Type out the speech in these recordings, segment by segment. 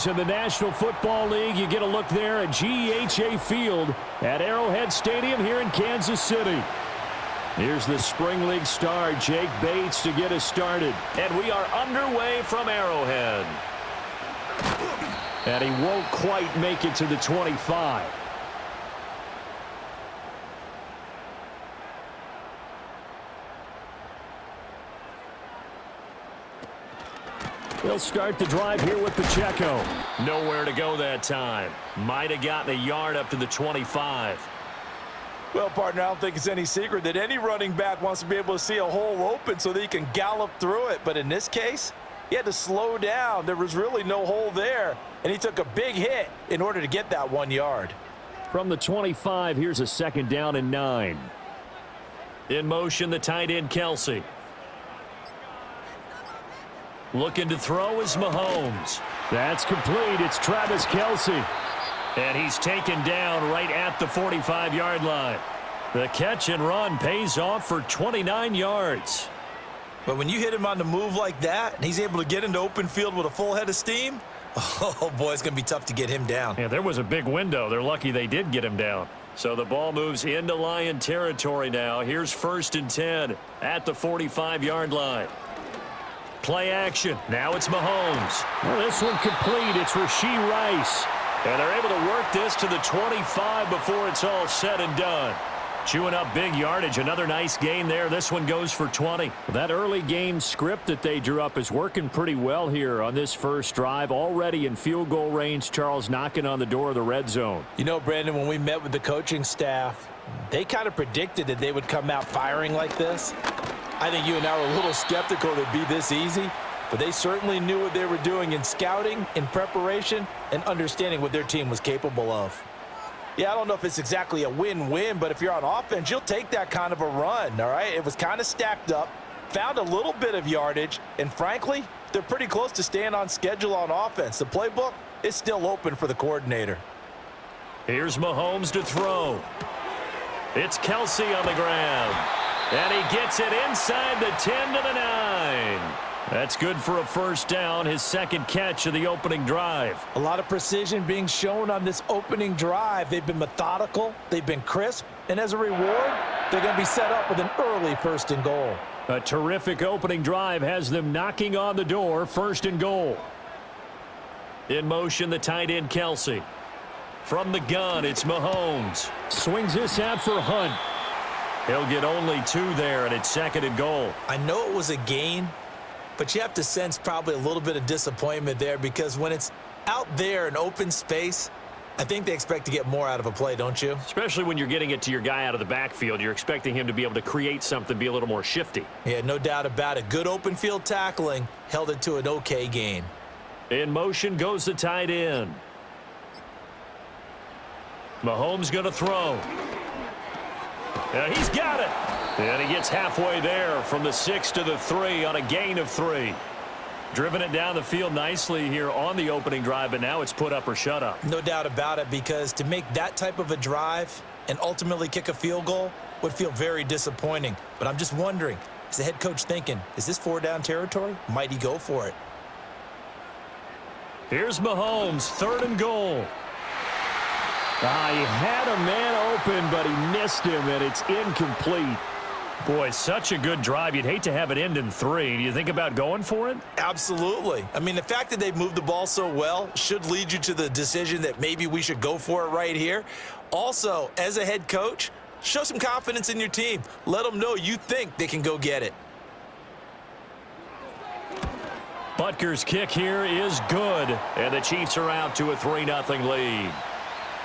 Boys, in the National Football League, you get a look there at GEHA Field at Arrowhead Stadium here in Kansas City. Here's the Spring League star, Jake Bates, to get us started. And we are underway from Arrowhead. And he won't quite make it to the 25. He'll start the drive here with Pacheco. Nowhere to go that time. Might have gotten a yard up to the 25. Well, partner, I don't think it's any secret that any running back wants to be able to see a hole open so that he can gallop through it. But in this case, he had to slow down. There was really no hole there, and he took a big hit in order to get that 1 yard. From the 25, here's a 2nd down and 9. In motion, the tight end, Kelsey. Looking to throw is Mahomes. That's complete. It's Travis Kelce. And he's taken down right at the 45-yard line. The catch and run pays off for 29 yards. But when you hit him on the move like that, and he's able to get into open field with a full head of steam, oh, boy, it's going to be tough to get him down. Yeah, there was a big window. They're lucky they did get him down. So the ball moves into Lion territory now. Here's 1st and 10 at the 45-yard line. Play action. Now it's Mahomes. Well, this one complete. It's Rashee Rice. And they're able to work this to the 25 before it's all said and done. Chewing up big yardage. Another nice gain there. This one goes for 20. That early game script that they drew up is working pretty well here on this first drive. Already in field goal range, Charles, knocking on the door of the red zone. You know, Brandon, when we met with the coaching staff, they kind of predicted that they would come out firing like this. I think you and I were a little skeptical that it'd be this easy, but they certainly knew what they were doing in scouting, in preparation, and understanding what their team was capable of. Yeah, I don't know if it's exactly a win-win, but if you're on offense, you'll take that kind of a run, all right? It was kind of stacked up, found a little bit of yardage, and frankly, they're pretty close to staying on schedule on offense. The playbook is still open for the coordinator. Here's Mahomes to throw. It's Kelsey on the ground. And he gets it inside the 10 to the 9. That's good for a 1st down, his 2nd catch of the opening drive. A lot of precision being shown on this opening drive. They've been methodical, they've been crisp, and as a reward, they're going to be set up with an early 1st and goal. A terrific opening drive has them knocking on the door, 1st and goal. In motion, the tight end, Kelsey. From the gun, it's Mahomes. Swings this out for Hunt. He'll get only 2 there, and it's 2nd and goal. I know it was a gain, but you have to sense probably a little bit of disappointment there because when it's out there in open space, I think they expect to get more out of a play, don't you? Especially when you're getting it to your guy out of the backfield. You're expecting him to be able to create something, be a little more shifty. Yeah, no doubt about it. Good open field tackling held it to an okay gain. In motion goes the tight end. Mahomes going to throw. He's got it. And he gets halfway there from the 6 to the 3 on a gain of 3. Driven it down the field nicely here on the opening drive, but now it's put up or shut up. No doubt about it, because to make that type of a drive and ultimately kick a field goal would feel very disappointing. But I'm just wondering, is the head coach thinking, is this 4-down territory? Might he go for it? Here's Mahomes, 3rd and goal. He had a man open, but he missed him, and it's incomplete. Boy, such a good drive. You'd hate to have it end in 3. Do you think about going for it? Absolutely. I mean, the fact that they've moved the ball so well should lead you to the decision that maybe we should go for it right here. Also, as a head coach, show some confidence in your team. Let them know you think they can go get it. Butker's kick here is good, and the Chiefs are out to a 3-0 lead.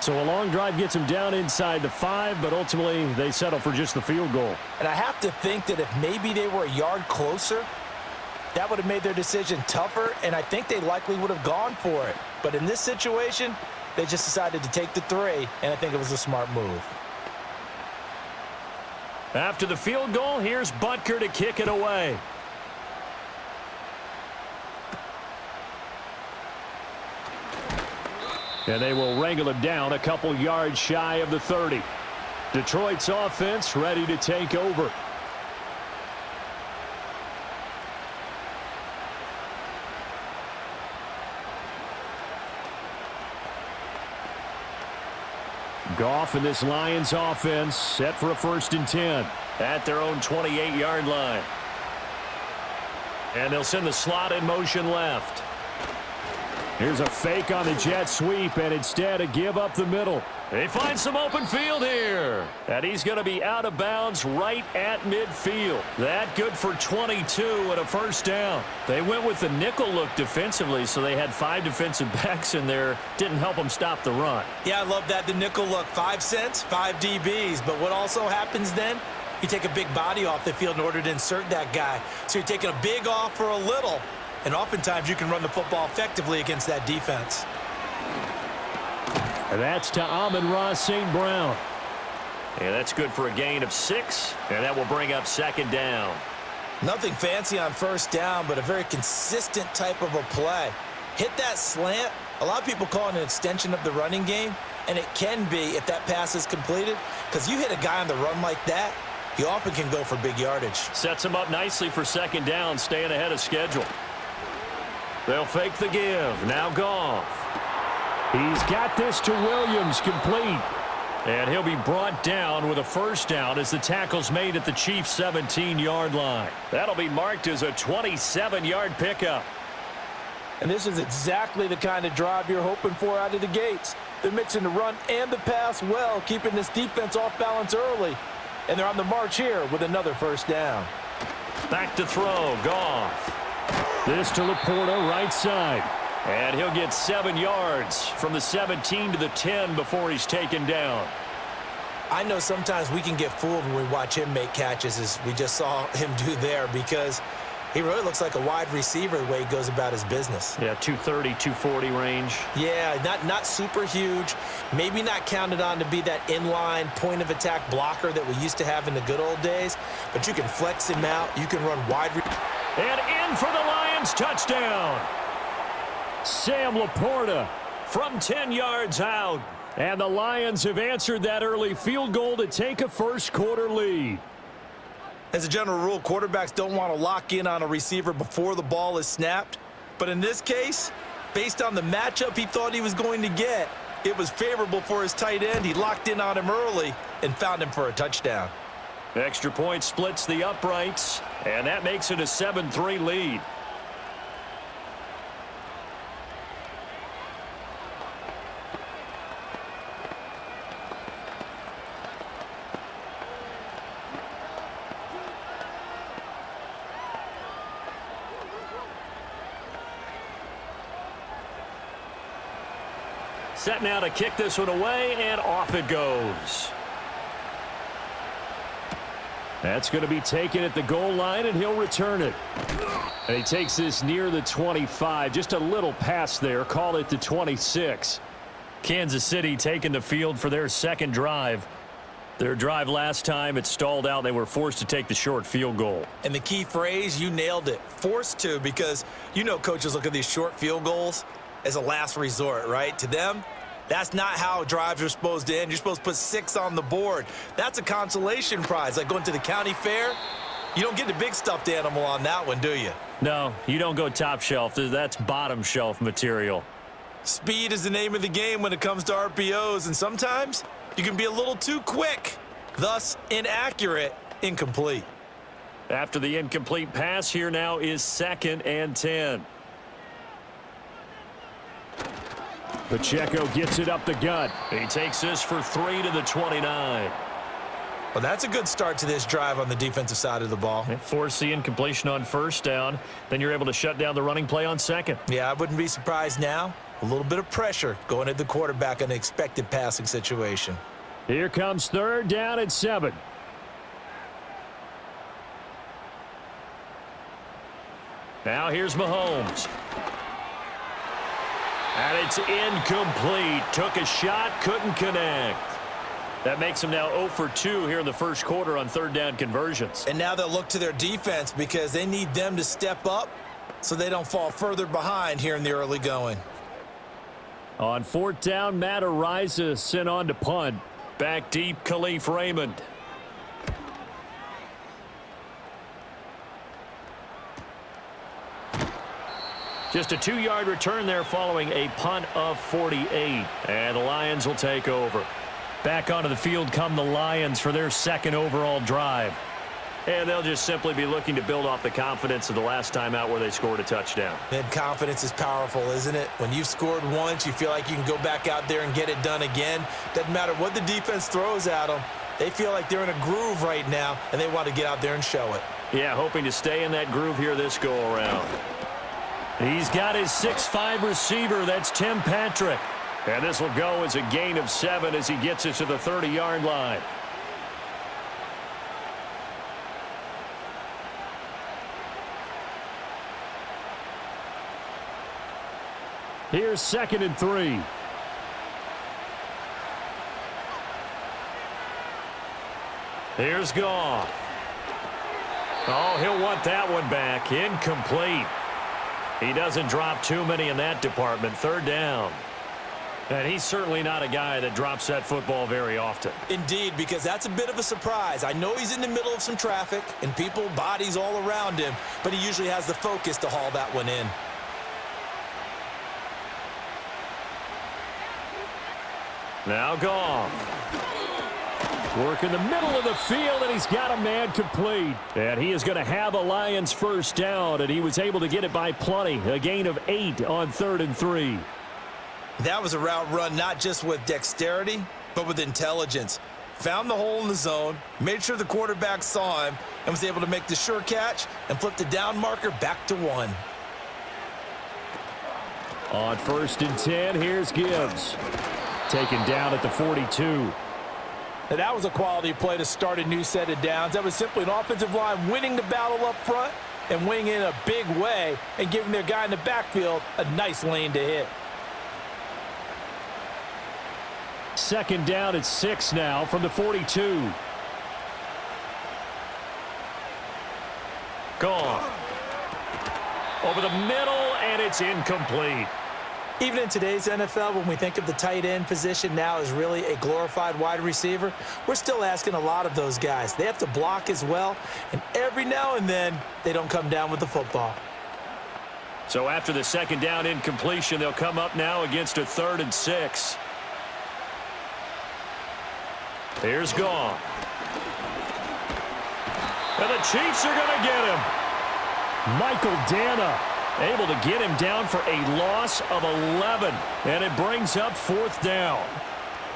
So a long drive gets them down inside the 5, but ultimately they settle for just the field goal. And I have to think that if maybe they were a yard closer, that would have made their decision tougher, and I think they likely would have gone for it. But in this situation, they just decided to take the 3, and I think it was a smart move. After the field goal, here's Butker to kick it away. And they will wrangle him down a couple yards shy of the 30. Detroit's offense ready to take over. Goff and this Lions offense set for a 1st and 10. At their own 28-yard line. And they'll send the slot in motion left. Here's a fake on the jet sweep, and instead a give up the middle. They find some open field here. And he's going to be out of bounds right at midfield. That good for 22 and a 1st down. They went with the nickel look defensively, so they had 5 defensive backs in there. Didn't help them stop the run. Yeah, I love that, the nickel look. 5 cents, 5 DBs. But what also happens then? You take a big body off the field in order to insert that guy. So you're taking a big off for a little. And oftentimes you can run the football effectively against that defense. And that's to Amon-Ra St. Brown. Yeah, that's good for a gain of 6. And that will bring up 2nd down. Nothing fancy on 1st down, but a very consistent type of a play. Hit that slant. A lot of people call it an extension of the running game. And it can be if that pass is completed. Because you hit a guy on the run like that, you often can go for big yardage. Sets him up nicely for 2nd down, staying ahead of schedule. They'll fake the give. Now Goff. He's got this to Williams, complete. And he'll be brought down with a 1st down as the tackle's made at the Chiefs' 17-yard line. That'll be marked as a 27-yard pickup. And this is exactly the kind of drive you're hoping for out of the gates. They're mixing the run and the pass well, keeping this defense off balance early. And they're on the march here with another 1st down. Back to throw. Goff. This to Laporta, right side. And he'll get 7 yards from the 17 to the 10 before he's taken down. I know sometimes we can get fooled when we watch him make catches, as we just saw him do there, because he really looks like a wide receiver the way he goes about his business. Yeah, 230, 240 range. Yeah, not super huge. Maybe not counted on to be that inline point-of-attack blocker that we used to have in the good old days. But you can flex him out. You can run wide. And in for the Lions, touchdown. Sam Laporta. From 10 yards out. And the Lions have answered that early field goal to take a 1st quarter lead. As a general rule, quarterbacks don't want to lock in on a receiver before the ball is snapped. But in this case, based on the matchup he thought he was going to get, it was favorable for his tight end. He locked in on him early and found him for a touchdown. Extra point splits the uprights, and that makes it a 7-3 lead. Set now to kick this one away, and off it goes. That's going to be taken at the goal line, and he'll return it. And he takes this near the 25. Just a little pass there. Call it the 26. Kansas City taking the field for their 2nd drive. Their drive last time, it stalled out. They were forced to take the short field goal. And the key phrase, you nailed it. Forced to, because you know coaches look at these short field goals as a last resort, right? To them, that's not how drives are supposed to end. You're supposed to put 6 on the board. That's a consolation prize, like going to the county fair. You don't get the big stuffed animal on that one, do you? No, you don't go top shelf. That's bottom shelf material. Speed is the name of the game when it comes to RPOs, and sometimes you can be a little too quick, thus inaccurate, incomplete. After the incomplete pass, here now is 2nd and 10. Pacheco gets it up the gut. He takes this for 3 to the 29. Well, that's a good start to this drive on the defensive side of the ball. And force the incompletion on 1st down. Then you're able to shut down the running play on 2nd. Yeah, I wouldn't be surprised now. A little bit of pressure going at the quarterback in an expected passing situation. Here comes 3rd down and 7. Now here's Mahomes. And it's incomplete. Took a shot, couldn't connect. That makes him now 0 for 2 here in the 1st quarter on 3rd down conversions. And now they'll look to their defense because they need them to step up so they don't fall further behind here in the early going. On 4th down, Matt Ariza sent on to punt. Back deep, Khalif Raymond. Just a 2-yard return there following a punt of 48. And the Lions will take over. Back onto the field come the Lions for their second overall drive. And they'll just simply be looking to build off the confidence of the last time out where they scored a touchdown. And confidence is powerful, isn't it? When you've scored once, you feel like you can go back out there and get it done again. Doesn't matter what the defense throws at them. They feel like they're in a groove right now, and they want to get out there and show it. Yeah, hoping to stay in that groove here this go-around. He's got his 6'5" receiver. That's Tim Patrick. And this will go as a gain of 7 as he gets it to the 30-yard line. Here's 2nd and 3. Here's Goff. Oh, he'll want that one back. Incomplete. He doesn't drop too many in that department. 3rd down. And he's certainly not a guy that drops that football very often. Indeed, because that's a bit of a surprise. I know he's in the middle of some traffic and people, bodies all around him, but he usually has the focus to haul that one in. Now Goff. Work in the middle of the field, and he's got a man complete. And he is going to have a Lions first down, and he was able to get it by plenty. A gain of 8 on 3rd and 3. That was a route run not just with dexterity, but with intelligence. Found the hole in the zone, made sure the quarterback saw him, and was able to make the sure catch and flip the down marker back to 1. On 1st and 10, here's Gibbs. Taken down at the 42. Now that was a quality play to start a new set of downs. That was simply an offensive line winning the battle up front and winning in a big way and giving their guy in the backfield a nice lane to hit. 2nd down at 6 now from the 42. Gone. Over the middle, and it's incomplete. Even in today's NFL, when we think of the tight end position now as really a glorified wide receiver, we're still asking a lot of those guys. They have to block as well, and every now and then, they don't come down with the football. So after the 2nd down incompletion, they'll come up now against a 3rd and 6. Here's Goff. And the Chiefs are going to get him. Michael Dana able to get him down for a loss of 11. And it brings up 4th down.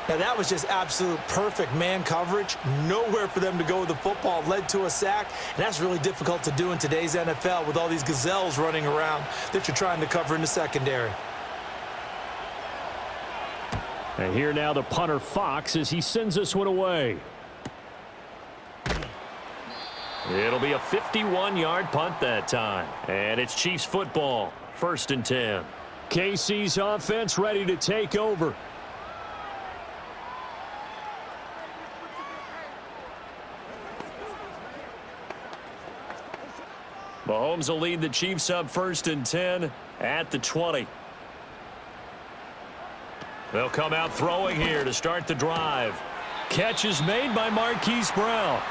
Now that was just absolute perfect man coverage. Nowhere for them to go with the football. Led to a sack. And that's really difficult to do in today's NFL with all these gazelles running around that you're trying to cover in the secondary. And here now the punter Fox as he sends this one away. It'll be a 51-yard punt that time. And it's Chiefs football. 1st and 10. KC's offense ready to take over. Mahomes will lead the Chiefs up 1st and 10 at the 20. They'll come out throwing here to start the drive. Catch is made by Marquise Brown.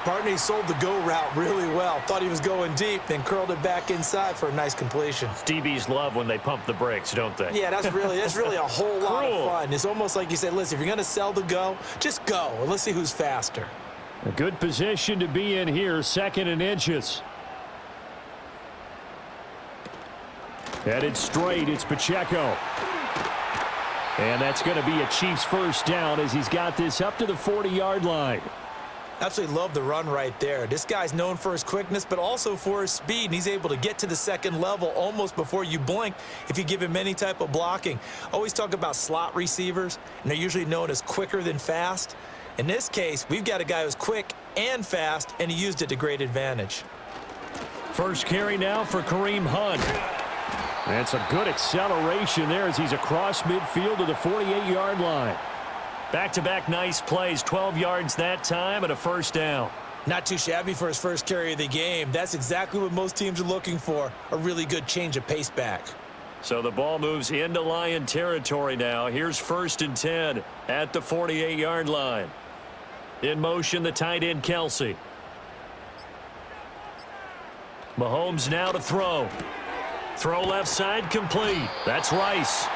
Partney sold the go route really well. Thought he was going deep, then curled it back inside for a nice completion. DBs love when they pump the brakes, don't they? Yeah, that's really a whole lot of fun. It's almost like you said, listen, if you're going to sell the go, just go, and let's see who's faster. A good position to be in here, 2nd and inches. Headed straight, it's Pacheco. And that's going to be a Chiefs first down as he's got this up to the 40-yard line. Absolutely love the run right there. This guy's known for his quickness, but also for his speed, and he's able to get to the 2nd level almost before you blink if you give him any type of blocking. Always talk about slot receivers, and they're usually known as quicker than fast. In this case, we've got a guy who's quick and fast, and he used it to great advantage. First carry now for Kareem Hunt. That's a good acceleration there as he's across midfield to the 48-yard line. Back-to-back nice plays, 12 yards that time and a 1st down. Not too shabby for his first carry of the game. That's exactly what most teams are looking for, a really good change of pace back. So the ball moves into Lion territory now. Here's 1st and 10 at the 48-yard line. In motion, the tight end, Kelsey. Mahomes now to throw. Throw left side complete. That's Rice.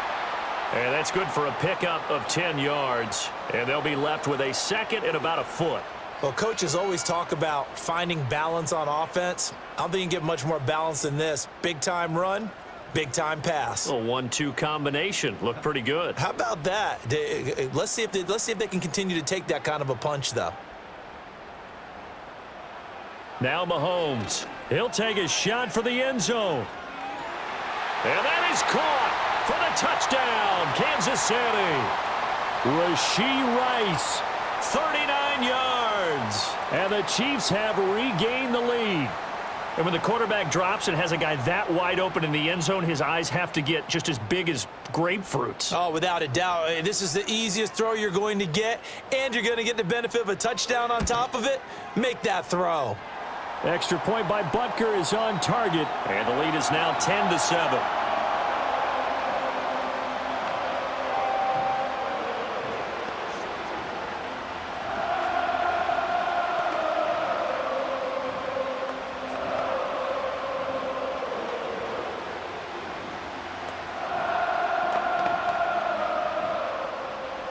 And that's good for a pickup of 10 yards. And they'll be left with a second and about a foot. Well, coaches always talk about finding balance on offense. I don't think you can get much more balance than this. Big-time run, big-time pass. A 1-2 combination. Looked pretty good. How about that? Let's see if they can continue to take that kind of a punch, though. Now Mahomes. He'll take a shot for the end zone. And that is caught for the touchdown, Kansas City. Rashee Rice. 39 yards. And the Chiefs have regained the lead. And when the quarterback drops and has a guy that wide open in the end zone, his eyes have to get just as big as grapefruits. Oh, without a doubt. This is the easiest throw you're going to get, and you're going to get the benefit of a touchdown on top of it. Make that throw. Extra point by Butker is on target. And the lead is now 10-7.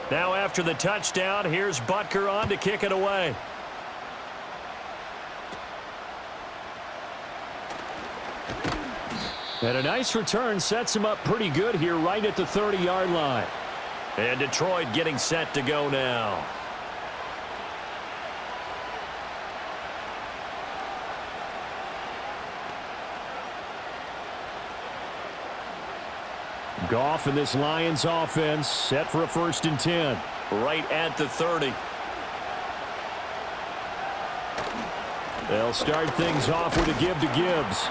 Now after the touchdown, here's Butker on to kick it away. And a nice return sets him up pretty good here right at the 30-yard line. And Detroit getting set to go now. Goff and this Lions offense set for a 1st and 10. Right at the 30. They'll start things off with a give to Gibbs.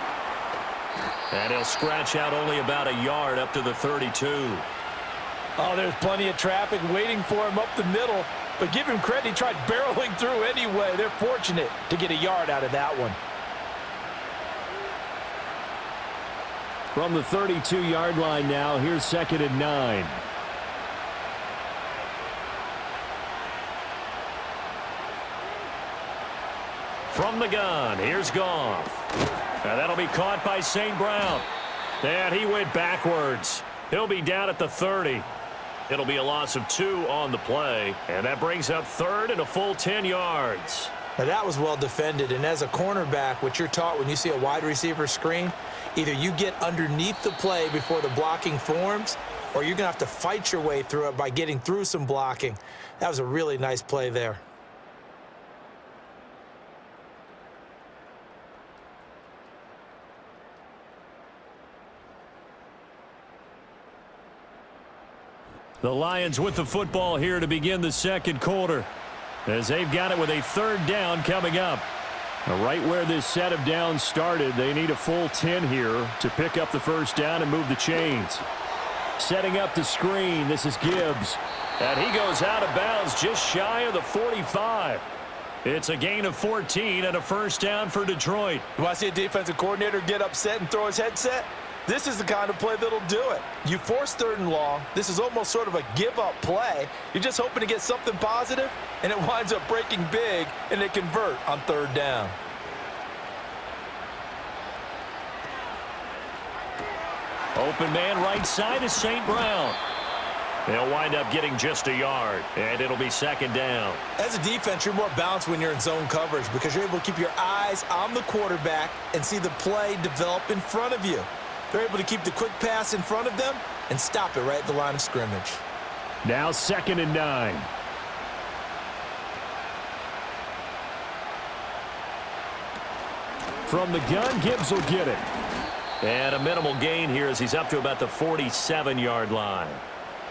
And he'll scratch out only about a yard up to the 32. Oh, there's plenty of traffic waiting for him up the middle. But give him credit, he tried barreling through anyway. They're fortunate to get a yard out of that one. From the 32-yard line now, here's 2nd and 9. From the gun, here's Goff. And that'll be caught by St. Brown. And he went backwards. He'll be down at the 30. It'll be a loss of 2 on the play. And that brings up 3rd and a full 10 yards. Now, that was well defended. And as a cornerback, what you're taught when you see a wide receiver screen, either you get underneath the play before the blocking forms, or you're going to have to fight your way through it by getting through some blocking. That was a really nice play there. The Lions with the football here to begin the 2nd quarter, as they've got it with a 3rd down coming up. Right where this set of downs started, they need a full 10 here to pick up the 1st down and move the chains. Setting up the screen, this is Gibbs. And he goes out of bounds just shy of the 45. It's a gain of 14 and a 1st down for Detroit. You want to see a defensive coordinator get upset and throw his headset? This is the kind of play that'll do it. You force 3rd and long. This is almost sort of a give-up play. You're just hoping to get something positive, and it winds up breaking big, and they convert on 3rd down. Open man right side is St. Brown. They'll wind up getting just a yard, and it'll be 2nd down. As a defense, you're more balanced when you're in zone coverage because you're able to keep your eyes on the quarterback and see the play develop in front of you. They're able to keep the quick pass in front of them and stop it right at the line of scrimmage. Now 2nd and 9. From the gun, Gibbs will get it. And a minimal gain here as he's up to about the 47-yard line.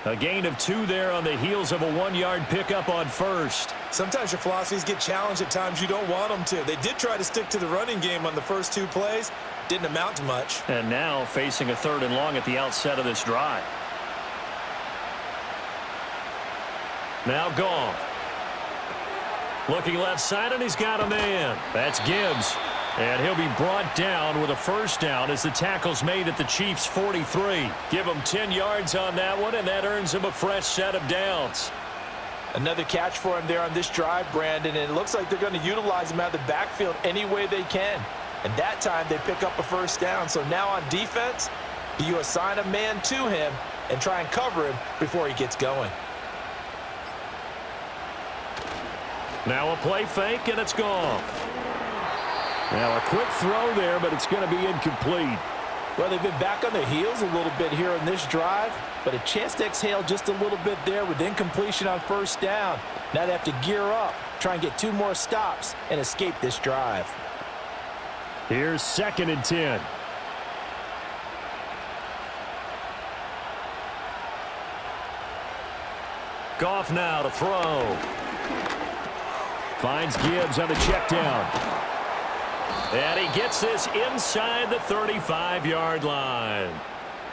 A gain of 2 there on the heels of a 1-yard pickup on 1st. Sometimes your philosophies get challenged at times you don't want them to. They did try to stick to the running game on the first 2 plays. Didn't amount to much. And now facing a 3rd and long at the outset of this drive. Now Goff. Looking left side, and he's got a man. That's Gibbs. And he'll be brought down with a 1st down as the tackle's made at the Chiefs' 43. Give him 10 yards on that one, and that earns him a fresh set of downs. Another catch for him there on this drive, Brandon, and it looks like they're going to utilize him out of the backfield any way they can. And that time they pick up a 1st down. So now on defense, do you assign a man to him, and try and cover him before he gets going. Now a play fake, and it's gone. Now a quick throw there, but it's going to be incomplete. Well, they've been back on their heels a little bit here on this drive, but a chance to exhale just a little bit there with incompletion on first down. Now they have to gear up, try and get 2 more stops, and escape this drive. Here's 2nd and 10. Goff now to throw. Finds Gibbs on the check down. And he gets this inside the 35-yard line.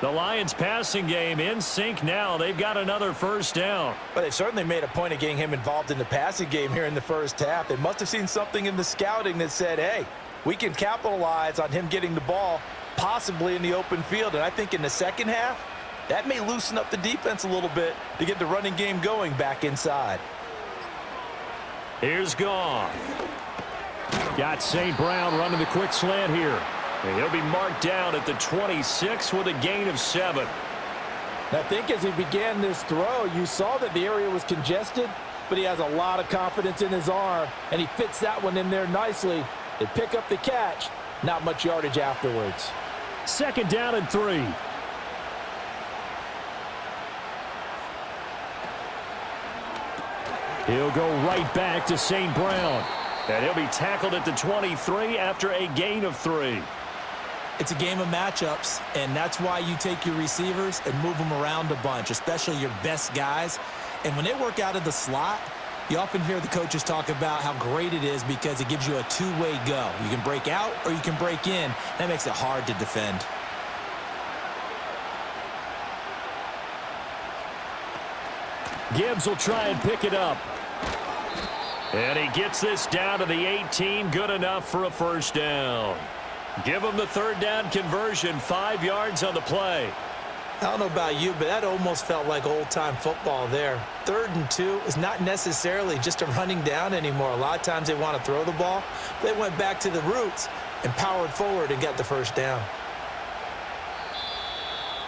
The Lions passing game in sync now. They've got another first down. But they certainly made a point of getting him involved in the passing game here in the first half. They must have seen something in the scouting that said, hey, we can capitalize on him getting the ball possibly in the open field. And I think in the second half, that may loosen up the defense a little bit to get the running game going back inside. Here's Goff. Got St. Brown running the quick slant here. And he'll be marked down at the 26 with a gain of 7. I think as he began this throw, you saw that the area was congested, but he has a lot of confidence in his arm, and he fits that one in there nicely. They pick up the catch, not much yardage afterwards. 2nd down and 3. He'll go right back to St. Brown. And he'll be tackled at the 23 after a gain of 3. It's a game of matchups, and that's why you take your receivers and move them around a bunch, especially your best guys. And when they work out of the slot, you often hear the coaches talk about how great it is because it gives you a two-way go. You can break out or you can break in. That makes it hard to defend. Gibbs will try and pick it up. And he gets this down to the 18, good enough for a first down. Give him the 3rd down conversion, 5 yards on the play. I don't know about you, but that almost felt like old-time football there. 3rd and 2 is not necessarily just a running down anymore. A lot of times they want to throw the ball. They went back to the roots and powered forward and got the first down.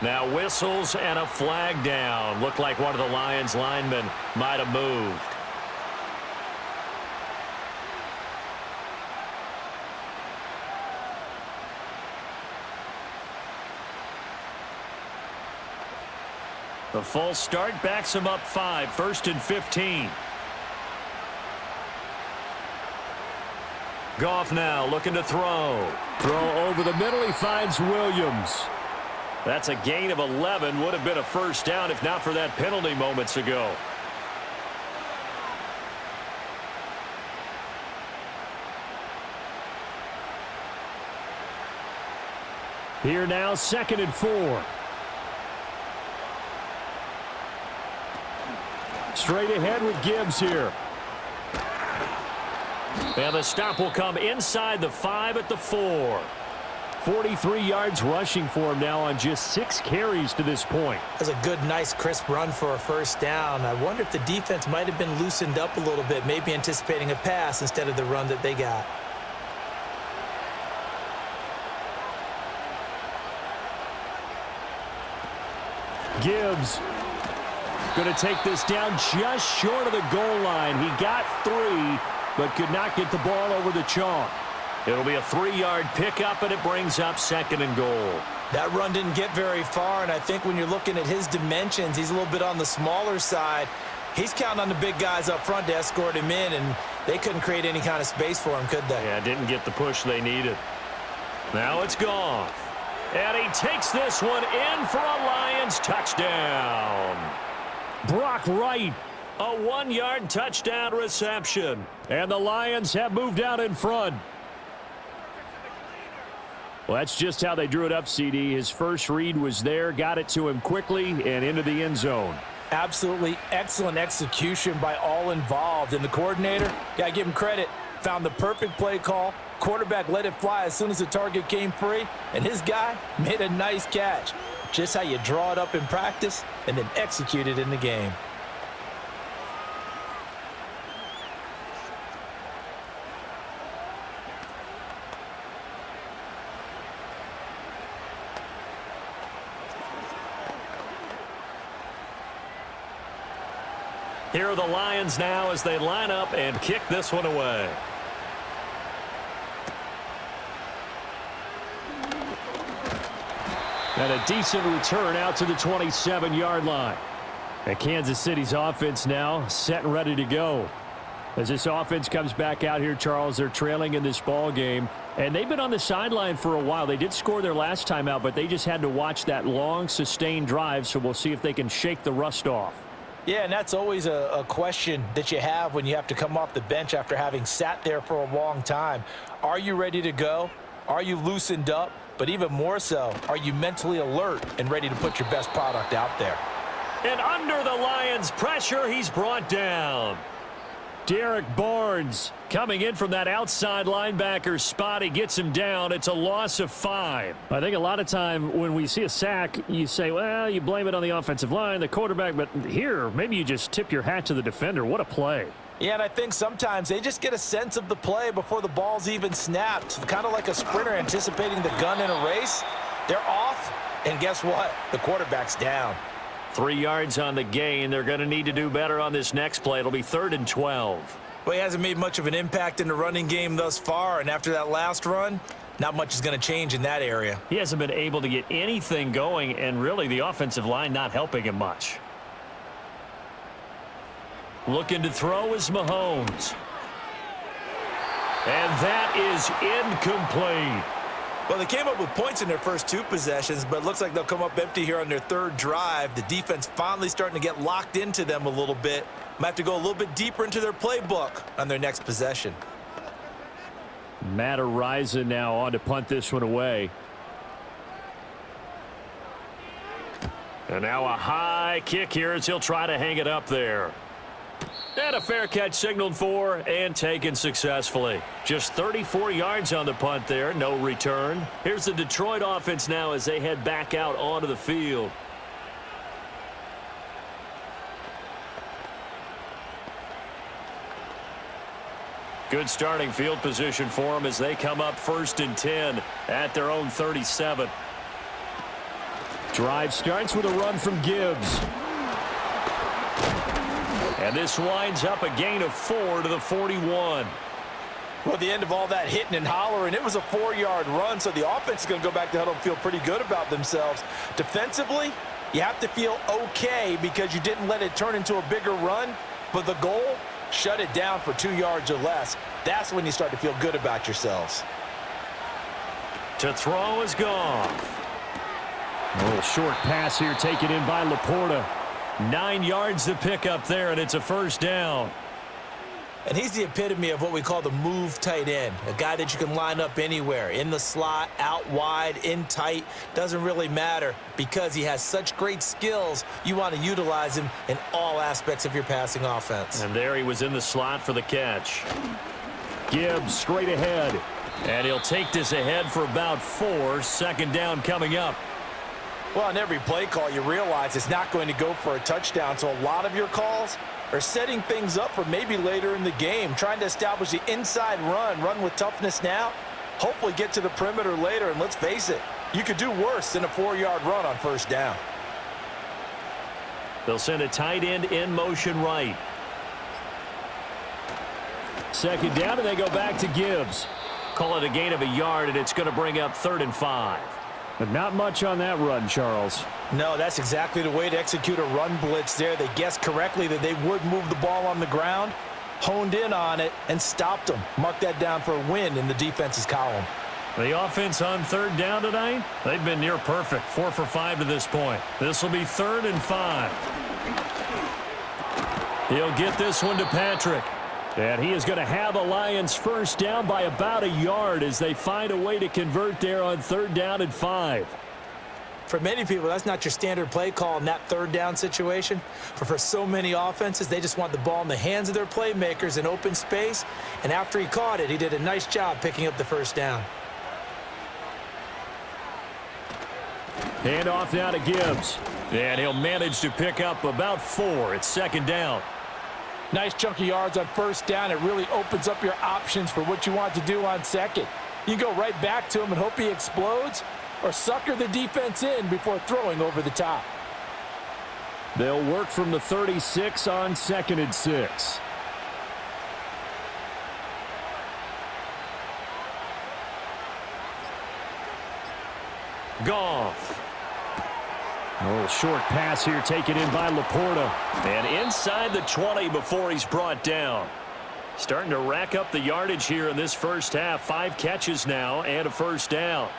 Now whistles and a flag down. Looked like one of the Lions linemen might have moved. The false start backs him up 5, 1st and 15. Goff now looking to throw. Throw over the middle. He finds Williams. That's a gain of 11. Would have been a first down if not for that penalty moments ago. Here now, 2nd and 4. Straight ahead with Gibbs here. And the stop will come inside the 5 at the 4. 43 yards rushing for him now on just 6 carries to this point. That's a good, nice, crisp run for a first down. I wonder if the defense might have been loosened up a little bit, maybe anticipating a pass instead of the run that they got. Gibbs going to take this down just short of the goal line. He got 3, but could not get the ball over the chalk. It'll be a 3-yard pickup, and it brings up 2nd and goal. That run didn't get very far, and I think when you're looking at his dimensions, he's a little bit on the smaller side. He's counting on the big guys up front to escort him in, and they couldn't create any kind of space for him, could they? Yeah, didn't get the push they needed. Now it's Goff. And he takes this one in for a Lions touchdown. Brock Wright. A 1-yard touchdown reception. And the Lions have moved out in front. Well, that's just how they drew it up, CD. His first read was there, got it to him quickly, and into the end zone. Absolutely excellent execution by all involved. And the coordinator, got to give him credit, found the perfect play call. Quarterback let it fly as soon as the target came free, and his guy made a nice catch. Just how you draw it up in practice and then execute it in the game. Here are the Lions now as they line up and kick this one away. And a decent return out to the 27-yard line. And Kansas City's offense now set and ready to go. As this offense comes back out here, Charles, they're trailing in this ball game. And they've been on the sideline for a while. They did score their last time out, but they just had to watch that long, sustained drive. So we'll see if they can shake the rust off. Yeah, and that's always a question that you have when you have to come off the bench after having sat there for a long time. Are you ready to go? Are you loosened up? But even more so, are you mentally alert and ready to put your best product out there? And under the Lions' pressure, he's brought down. Derek Barnes coming in from that outside linebacker spot. He gets him down. It's a loss of 5. I think a lot of time when we see a sack, you say, well, you blame it on the offensive line, the quarterback. But here, maybe you just tip your hat to the defender. What a play. Yeah, and I think sometimes they just get a sense of the play before the ball's even snapped. Kind of like a sprinter anticipating the gun in a race. They're off, and guess what? The quarterback's down. 3 yards on the gain. They're going to need to do better on this next play. It'll be 3rd and 12. Well, he hasn't made much of an impact in the running game thus far, and after that last run, not much is going to change in that area. He hasn't been able to get anything going, and really the offensive line not helping him much. Looking to throw is Mahomes. And that is incomplete. Well, they came up with points in their first 2 possessions, but it looks like they'll come up empty here on their 3rd drive. The defense finally starting to get locked into them a little bit. Might have to go a little bit deeper into their playbook on their next possession. Matt Araiza now on to punt this one away. And now a high kick here as he'll try to hang it up there. And a fair catch signaled for and taken successfully. Just 34 yards on the punt there, no return. Here's the Detroit offense now as they head back out onto the field. Good starting field position for them as they come up 1st and 10 at their own 37. Drive starts with a run from Gibbs. And this winds up a gain of 4 to the 41. Well, at the end of all that hitting and hollering, it was a 4-yard run, so the offense is going to go back to huddle and feel pretty good about themselves. Defensively, you have to feel okay because you didn't let it turn into a bigger run, but the goal, shut it down for 2 yards or less. That's when you start to feel good about yourselves. To throw is Goff. A little short pass here taken in by Laporta. 9 yards to pick up there, and it's a 1st down. And he's the epitome of what we call the move tight end, a guy that you can line up anywhere, in the slot, out wide, in tight, doesn't really matter because he has such great skills. You want to utilize him in all aspects of your passing offense. And there he was in the slot for the catch. Gibbs straight ahead. And he'll take this ahead for about 4. 2nd down coming up. Well, on every play call, you realize it's not going to go for a touchdown, so a lot of your calls are setting things up for maybe later in the game, trying to establish the inside run with toughness now, hopefully get to the perimeter later, and let's face it, you could do worse than a 4-yard run on 1st down. They'll send a tight end in motion right. 2nd down, and they go back to Gibbs. Call it a gain of a yard, and it's going to bring up 3rd and 5. But not much on that run, Charles. No, that's exactly the way to execute a run blitz there. They guessed correctly that they would move the ball on the ground, honed in on it, and stopped them. Mark that down for a win in the defense's column. The offense on 3rd down tonight, they've been near perfect. 4 for 5 to this point. This will be 3rd and 5. He'll get this one to Patrick. And he is going to have a Lions 1st down by about a yard as they find a way to convert there on 3rd down and 5. For many people, that's not your standard play call in that 3rd down situation. For so many offenses, they just want the ball in the hands of their playmakers in open space. And after he caught it, he did a nice job picking up the 1st down. Hand off now to Gibbs. And he'll manage to pick up about 4. It's 2nd down. Nice chunk of yards on 1st down. It really opens up your options for what you want to do on 2nd. You can go right back to him and hope he explodes, or sucker the defense in before throwing over the top. They'll work from the 36 on 2nd and 6. Goff. A little short pass here taken in by Laporta. And inside the 20 before he's brought down. Starting to rack up the yardage here in this first half. 5 catches now and a first down.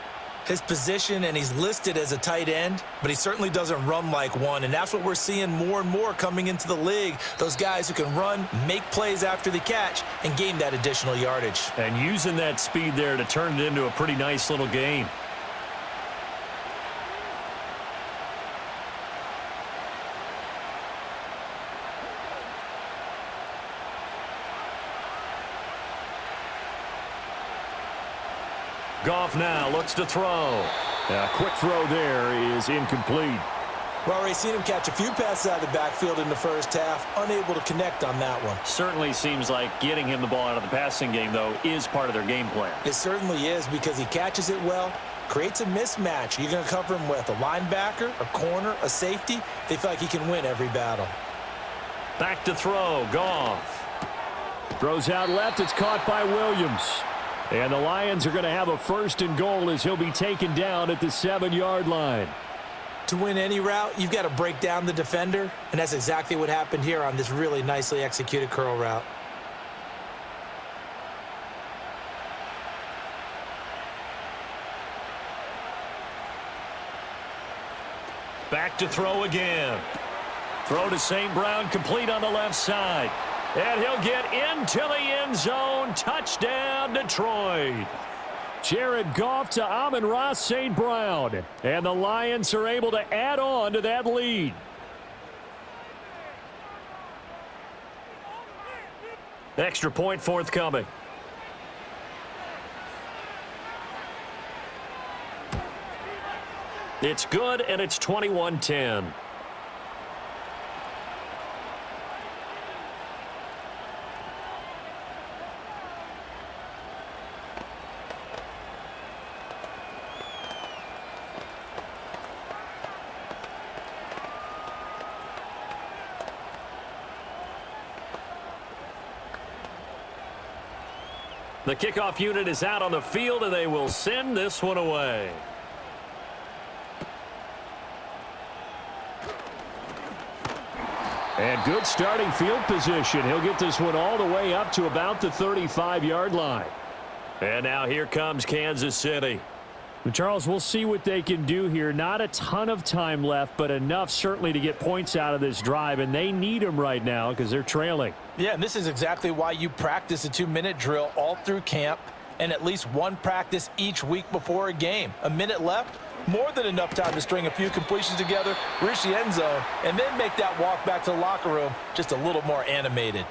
His position, and he's listed as a tight end, but he certainly doesn't run like one, and that's what we're seeing more and more coming into the league. Those guys who can run, make plays after the catch, and gain that additional yardage. And using that speed there to turn it into a pretty nice little gain. Goff now looks to throw. A quick throw there is incomplete. We've already seen him catch a few passes out of the backfield in the first half, unable to connect on that one. Certainly seems like getting him the ball out of the passing game, though, is part of their game plan. It certainly is, because he catches it well, creates a mismatch. You're going to cover him with a linebacker, a corner, a safety. They feel like he can win every battle. Back to throw, Goff. Throws out left. It's caught by Williams. And the Lions are going to have a 1st and goal as he'll be taken down at the 7-yard line. To win any route, you've got to break down the defender, and that's exactly what happened here on this really nicely executed curl route. Back to throw again. Throw to St. Brown, complete on the left side. And he'll get into the end zone. Touchdown, Detroit. Jared Goff to Amon-Ra St. Brown. And the Lions are able to add on to that lead. Extra point forthcoming. It's good, and it's 21-10. The kickoff unit is out on the field, and they will send this one away. And good starting field position. He'll get this one all the way up to about the 35-yard line. And now here comes Kansas City. Charles, we'll see what they can do here. Not a ton of time left, but enough certainly to get points out of this drive, and they need them right now because they're trailing. Yeah, and this is exactly why you practice a 2-minute drill all through camp and at least one practice each week before a game. A minute left, more than enough time to string a few completions together, reach the end zone, and then make that walk back to the locker room just a little more animated.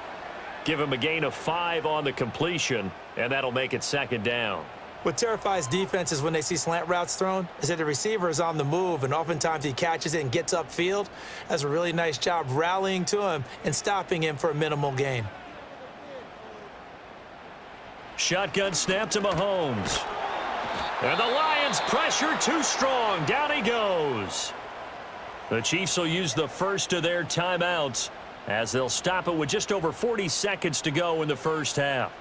Give him a gain of 5 on the completion, and that'll make it 2nd down. What terrifies defenses when they see slant routes thrown is that the receiver is on the move, and oftentimes he catches it and gets upfield. Does a really nice job rallying to him and stopping him for a minimal gain. Shotgun snap to Mahomes. And the Lions pressure too strong. Down he goes. The Chiefs will use the first of their timeouts as they'll stop it with just over 40 seconds to go in the first half.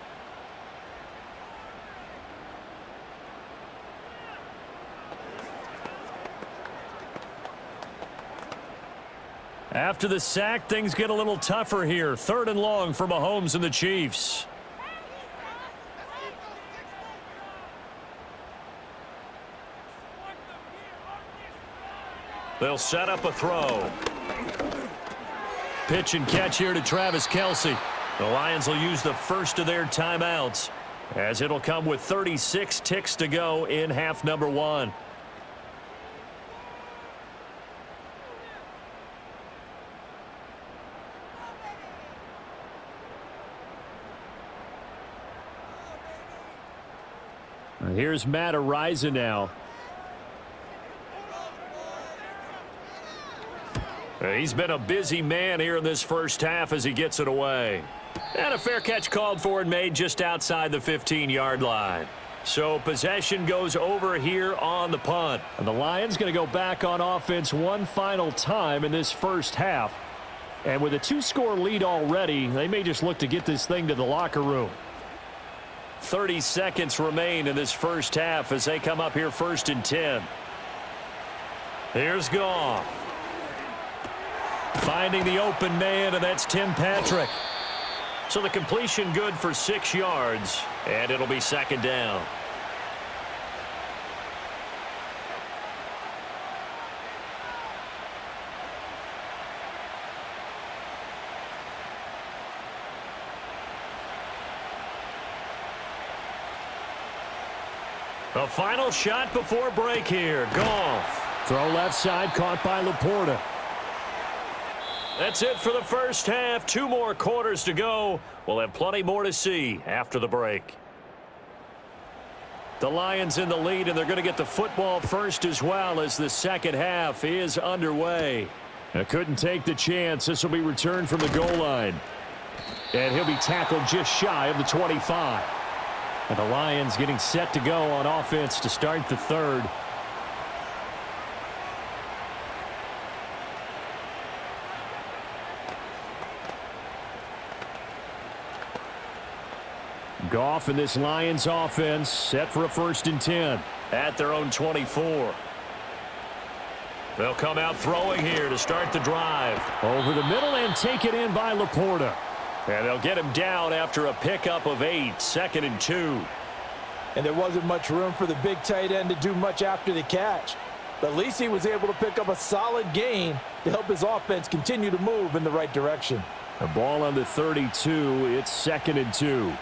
After the sack, things get a little tougher here. 3rd and long for Mahomes and the Chiefs. They'll set up a throw. Pitch and catch here to Travis Kelce. The Lions will use the first of their timeouts as it'll come with 36 ticks to go in half number 1. Here's Matt Araiza now. He's been a busy man here in this first half as he gets it away. And a fair catch called for and made just outside the 15-yard line. So possession goes over here on the punt. And the Lions going to go back on offense one final time in this first half. And with a 2-score lead already, they may just look to get this thing to the locker room. 30 seconds remain in this first half as they come up here 1st and 10. Here's Goff. Finding the open man, and that's Tim Patrick. So the completion good for 6 yards, and it'll be 2nd down. The final shot before break here. Goff. Throw left side, caught by Laporta. That's it for the first half. 2 more quarters to go. We'll have plenty more to see after the break. The Lions in the lead, and they're going to get the football first as well as the second half is underway. Couldn't take the chance. This will be returned from the goal line. And he'll be tackled just shy of the 25. And the Lions getting set to go on offense to start the third. Goff in this Lions offense set for a 1st and 10. At their own 24. They'll come out throwing here to start the drive. Over the middle and take it in by Laporta. And they'll get him down after a pickup of 8. 2nd and 2. And there wasn't much room for the big tight end to do much after the catch. But at least he was able to pick up a solid gain to help his offense continue to move in the right direction. A ball on the 32. It's 2nd and 2.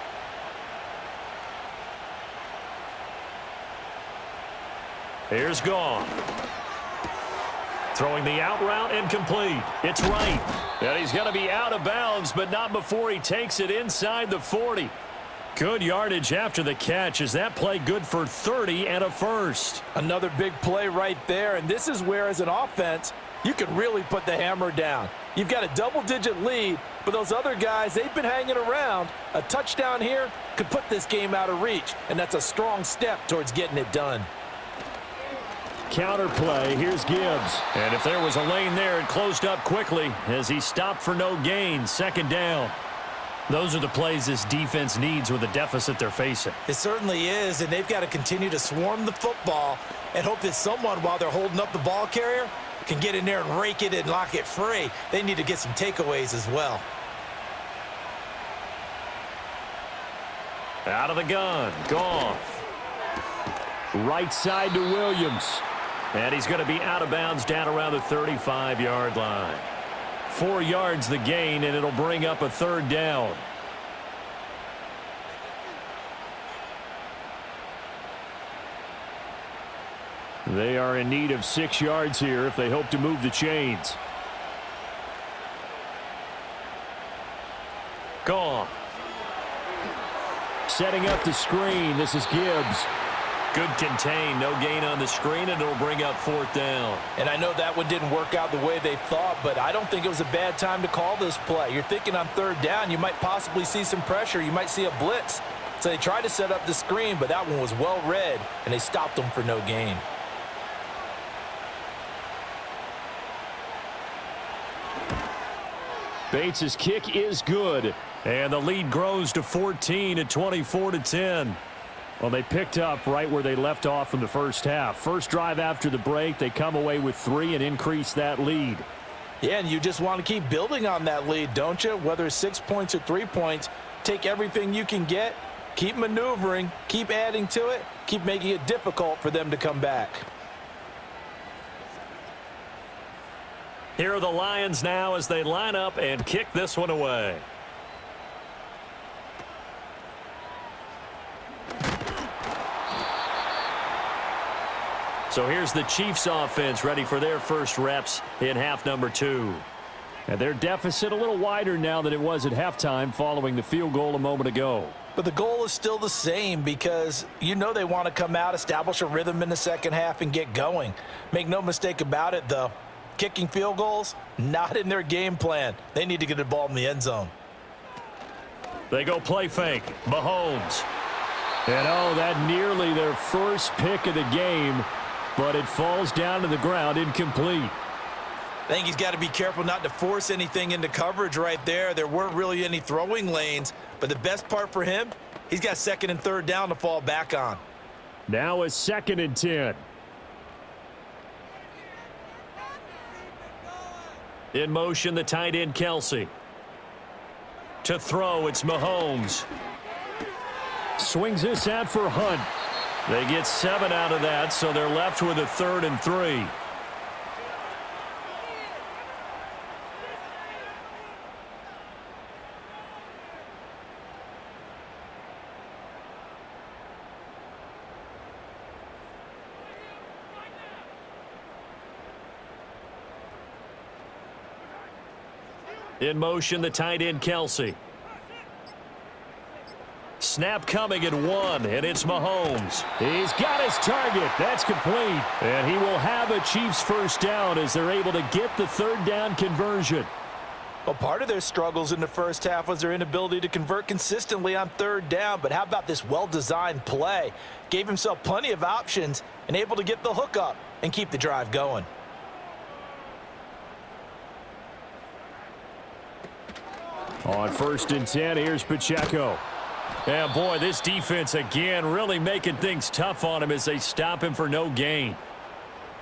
Here's Goff. Throwing the out route incomplete. It's right. And he's going to be out of bounds, but not before he takes it inside the 40. Good yardage after the catch. Is that play good for 30 and a first? Another big play right there, and this is where, as an offense, you can really put the hammer down. You've got a double-digit lead, but those other guys, they've been hanging around. A touchdown here could put this game out of reach, and that's a strong step towards getting it done. Counter play. Here's Gibbs. And if there was a lane there, it closed up quickly as he stopped for no gain. 2nd down. Those are the plays this defense needs with the deficit they're facing. It certainly is, and they've got to continue to swarm the football and hope that someone, while they're holding up the ball carrier, can get in there and rake it and lock it free. They need to get some takeaways as well. Out of the gun. Goff. Right side to Williams. And he's going to be out of bounds down around the 35-yard line. 4 yards the gain, and it'll bring up a 3rd down. They are in need of 6 yards here if they hope to move the chains. Goff. Setting up the screen. This is Gibbs. Good contain. No gain on the screen, and it'll bring up 4th down. And I know that one didn't work out the way they thought, but I don't think it was a bad time to call this play. You're thinking on 3rd down, you might possibly see some pressure. You might see a blitz. So they tried to set up the screen, but that one was well read, and they stopped them for no gain. Bates' kick is good. And the lead grows to 14 at 24-10. Well, they picked up right where they left off from the first half. First drive after the break, they come away with 3 and increase that lead. Yeah, and you just want to keep building on that lead, don't you? Whether it's 6 points or 3 points, take everything you can get, keep maneuvering, keep adding to it, keep making it difficult for them to come back. Here are the Lions now as they line up and kick this one away. So here's the Chiefs offense ready for their first reps in half number 2. And their deficit a little wider now than it was at halftime following the field goal a moment ago. But the goal is still the same because you know they want to come out, establish a rhythm in the second half, and get going. Make no mistake about it, though. Kicking field goals, not in their game plan. They need to get the ball in the end zone. They go play fake. Mahomes. And oh, that nearly their first pick of the game, but it falls down to the ground incomplete. I think he's got to be careful not to force anything into coverage right there. There weren't really any throwing lanes, but the best part for him, he's got second and third down to fall back on. Now a 2nd and 10. In motion, the tight end, Kelsey. To throw, it's Mahomes. Swings this out for Hunt. They get 7 out of that, so they're left with a 3rd and 3. In motion, the tight end, Kelsey. Snap coming at 1, and it's Mahomes. He's got his target. That's complete. And he will have a Chiefs first down as they're able to get the 3rd down conversion. Well, part of their struggles in the first half was their inability to convert consistently on 3rd down. But how about this well-designed play? Gave himself plenty of options and able to get the hook up and keep the drive going. On 1st and 10, here's Pacheco. And boy, this defense again really making things tough on him as they stop him for no gain.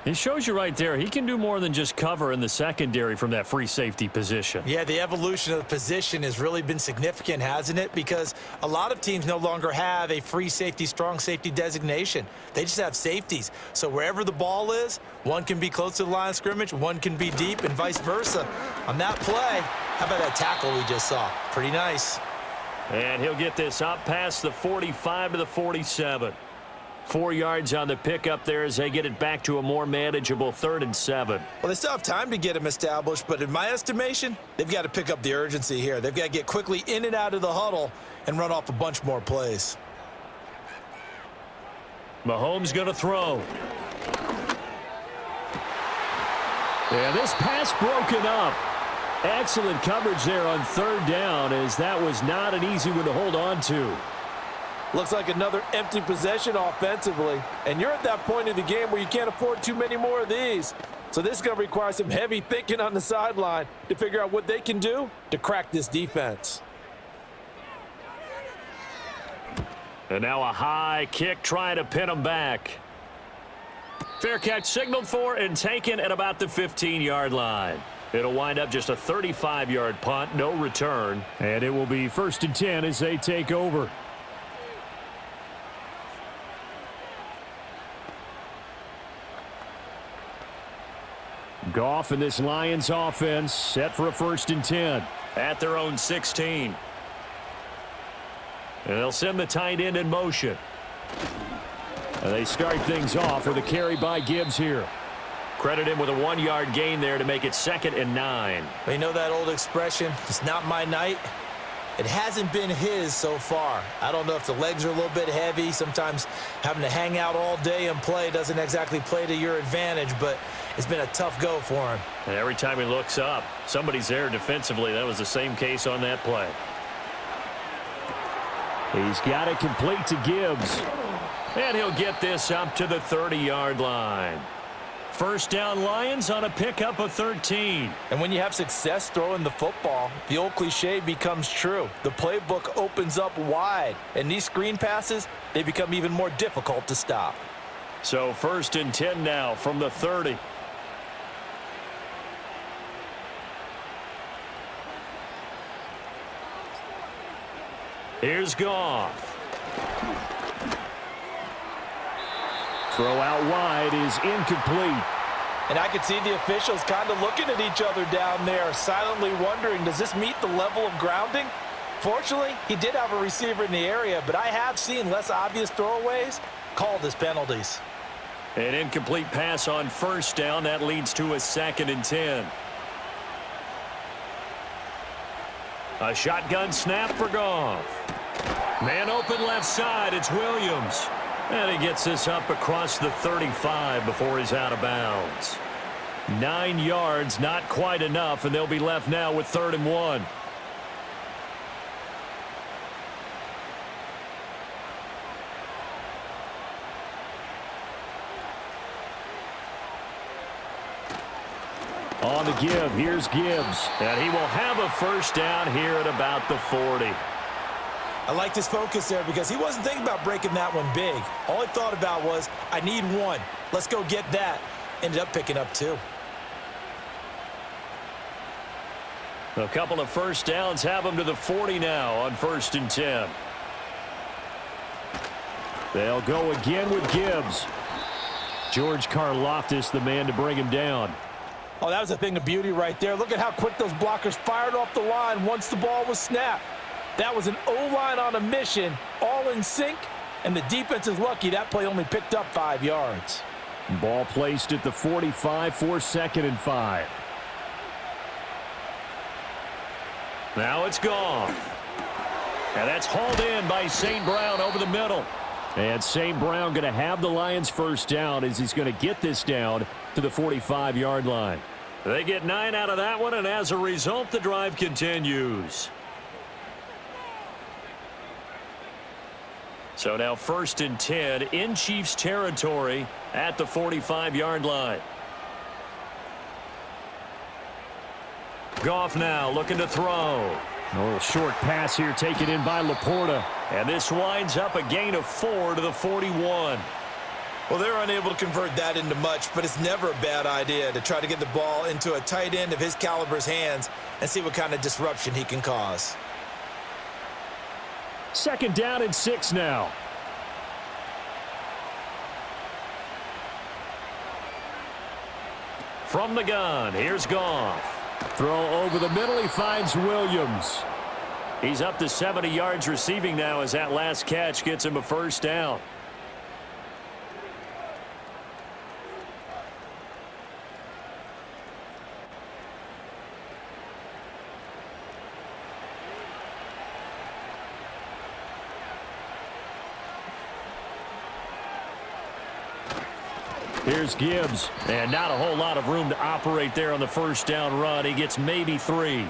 It shows you right there, he can do more than just cover in the secondary from that free safety position. Yeah, the evolution of the position has really been significant, hasn't it? Because a lot of teams no longer have a free safety, strong safety designation. They just have safeties. So wherever the ball is, one can be close to the line of scrimmage, one can be deep, and vice versa. On that play, how about that tackle we just saw? Pretty nice. And he'll get this up past the 45 to the 47. 4 yards on the pickup there as they get it back to a more manageable 3rd and 7. Well, they still have time to get him established, but in my estimation, they've got to pick up the urgency here. They've got to get quickly in and out of the huddle and run off a bunch more plays. Mahomes going to throw. And this pass broken up. Excellent coverage there on 3rd down, as that was not an easy one to hold on to. Looks like another empty possession offensively, and you're at that point in the game where you can't afford too many more of these. So this is going to require some heavy thinking on the sideline to figure out what they can do to crack this defense. And now a high kick trying to pin them back. Fair catch signaled for and taken at about the 15-yard line. It'll wind up just a 35-yard punt, no return. And it will be 1st and 10 as they take over. Goff and this Lions offense set for a 1st and 10. At their own 16. And they'll send the tight end in motion. And they start things off with a carry by Gibbs here. Credit him with a 1-yard gain there to make it 2nd and 9. You know that old expression, it's not my night. It hasn't been his so far. I don't know if the legs are a little bit heavy. Sometimes having to hang out all day and play doesn't exactly play to your advantage, but it's been a tough go for him. And every time he looks up, somebody's there defensively. That was the same case on that play. He's got it complete to Gibbs. And he'll get this up to the 30-yard line. First down Lions on a pickup of 13. And when you have success throwing the football, the old cliche becomes true. The playbook opens up wide, and these screen passes, they become even more difficult to stop. So 1st and 10 now from the 30. Here's Goff. Throw out wide is incomplete. And I could see the officials kind of looking at each other down there, silently wondering, does this meet the level of grounding? Fortunately, he did have a receiver in the area, but I have seen less obvious throwaways called as penalties. An incomplete pass on 1st down. That leads to a 2nd and 10. A shotgun snap for Goff. Man open left side. It's Williams. And he gets this up across the 35 before he's out of bounds. 9 yards, not quite enough, and they'll be left now with 3rd and 1. On the give, here's Gibbs. And he will have a first down here at about the 40. I liked his focus there because he wasn't thinking about breaking that one big. All he thought about was, I need one. Let's go get that. Ended up picking up 2. A couple of first downs have him to the 40 now on 1st and 10. They'll go again with Gibbs. George Karlaftis, the man to bring him down. Oh, that was a thing of beauty right there. Look at how quick those blockers fired off the line once the ball was snapped. That was an O-line on a mission, all in sync, and the defense is lucky that play only picked up 5 yards. Ball placed at the 45 for 2nd and 5. Now it's gone. And that's hauled in by St. Brown over the middle. And St. Brown going to have the Lions first down as he's going to get this down to the 45-yard line. They get 9 out of that one, and as a result, the drive continues. So now 1st and 10 in Chiefs territory at the 45-yard line. Goff now looking to throw. A little short pass here taken in by Laporta. And this winds up a gain of 4 to the 41. Well, they're unable to convert that into much, but it's never a bad idea to try to get the ball into a tight end of his caliber's hands and see what kind of disruption he can cause. 2nd down and 6 now. From the gun, here's Goff. Throw over the middle, he finds Williams. He's up to 70 yards receiving now as that last catch gets him a first down. Here's Gibbs. And not a whole lot of room to operate there on the first down run. He gets maybe 3.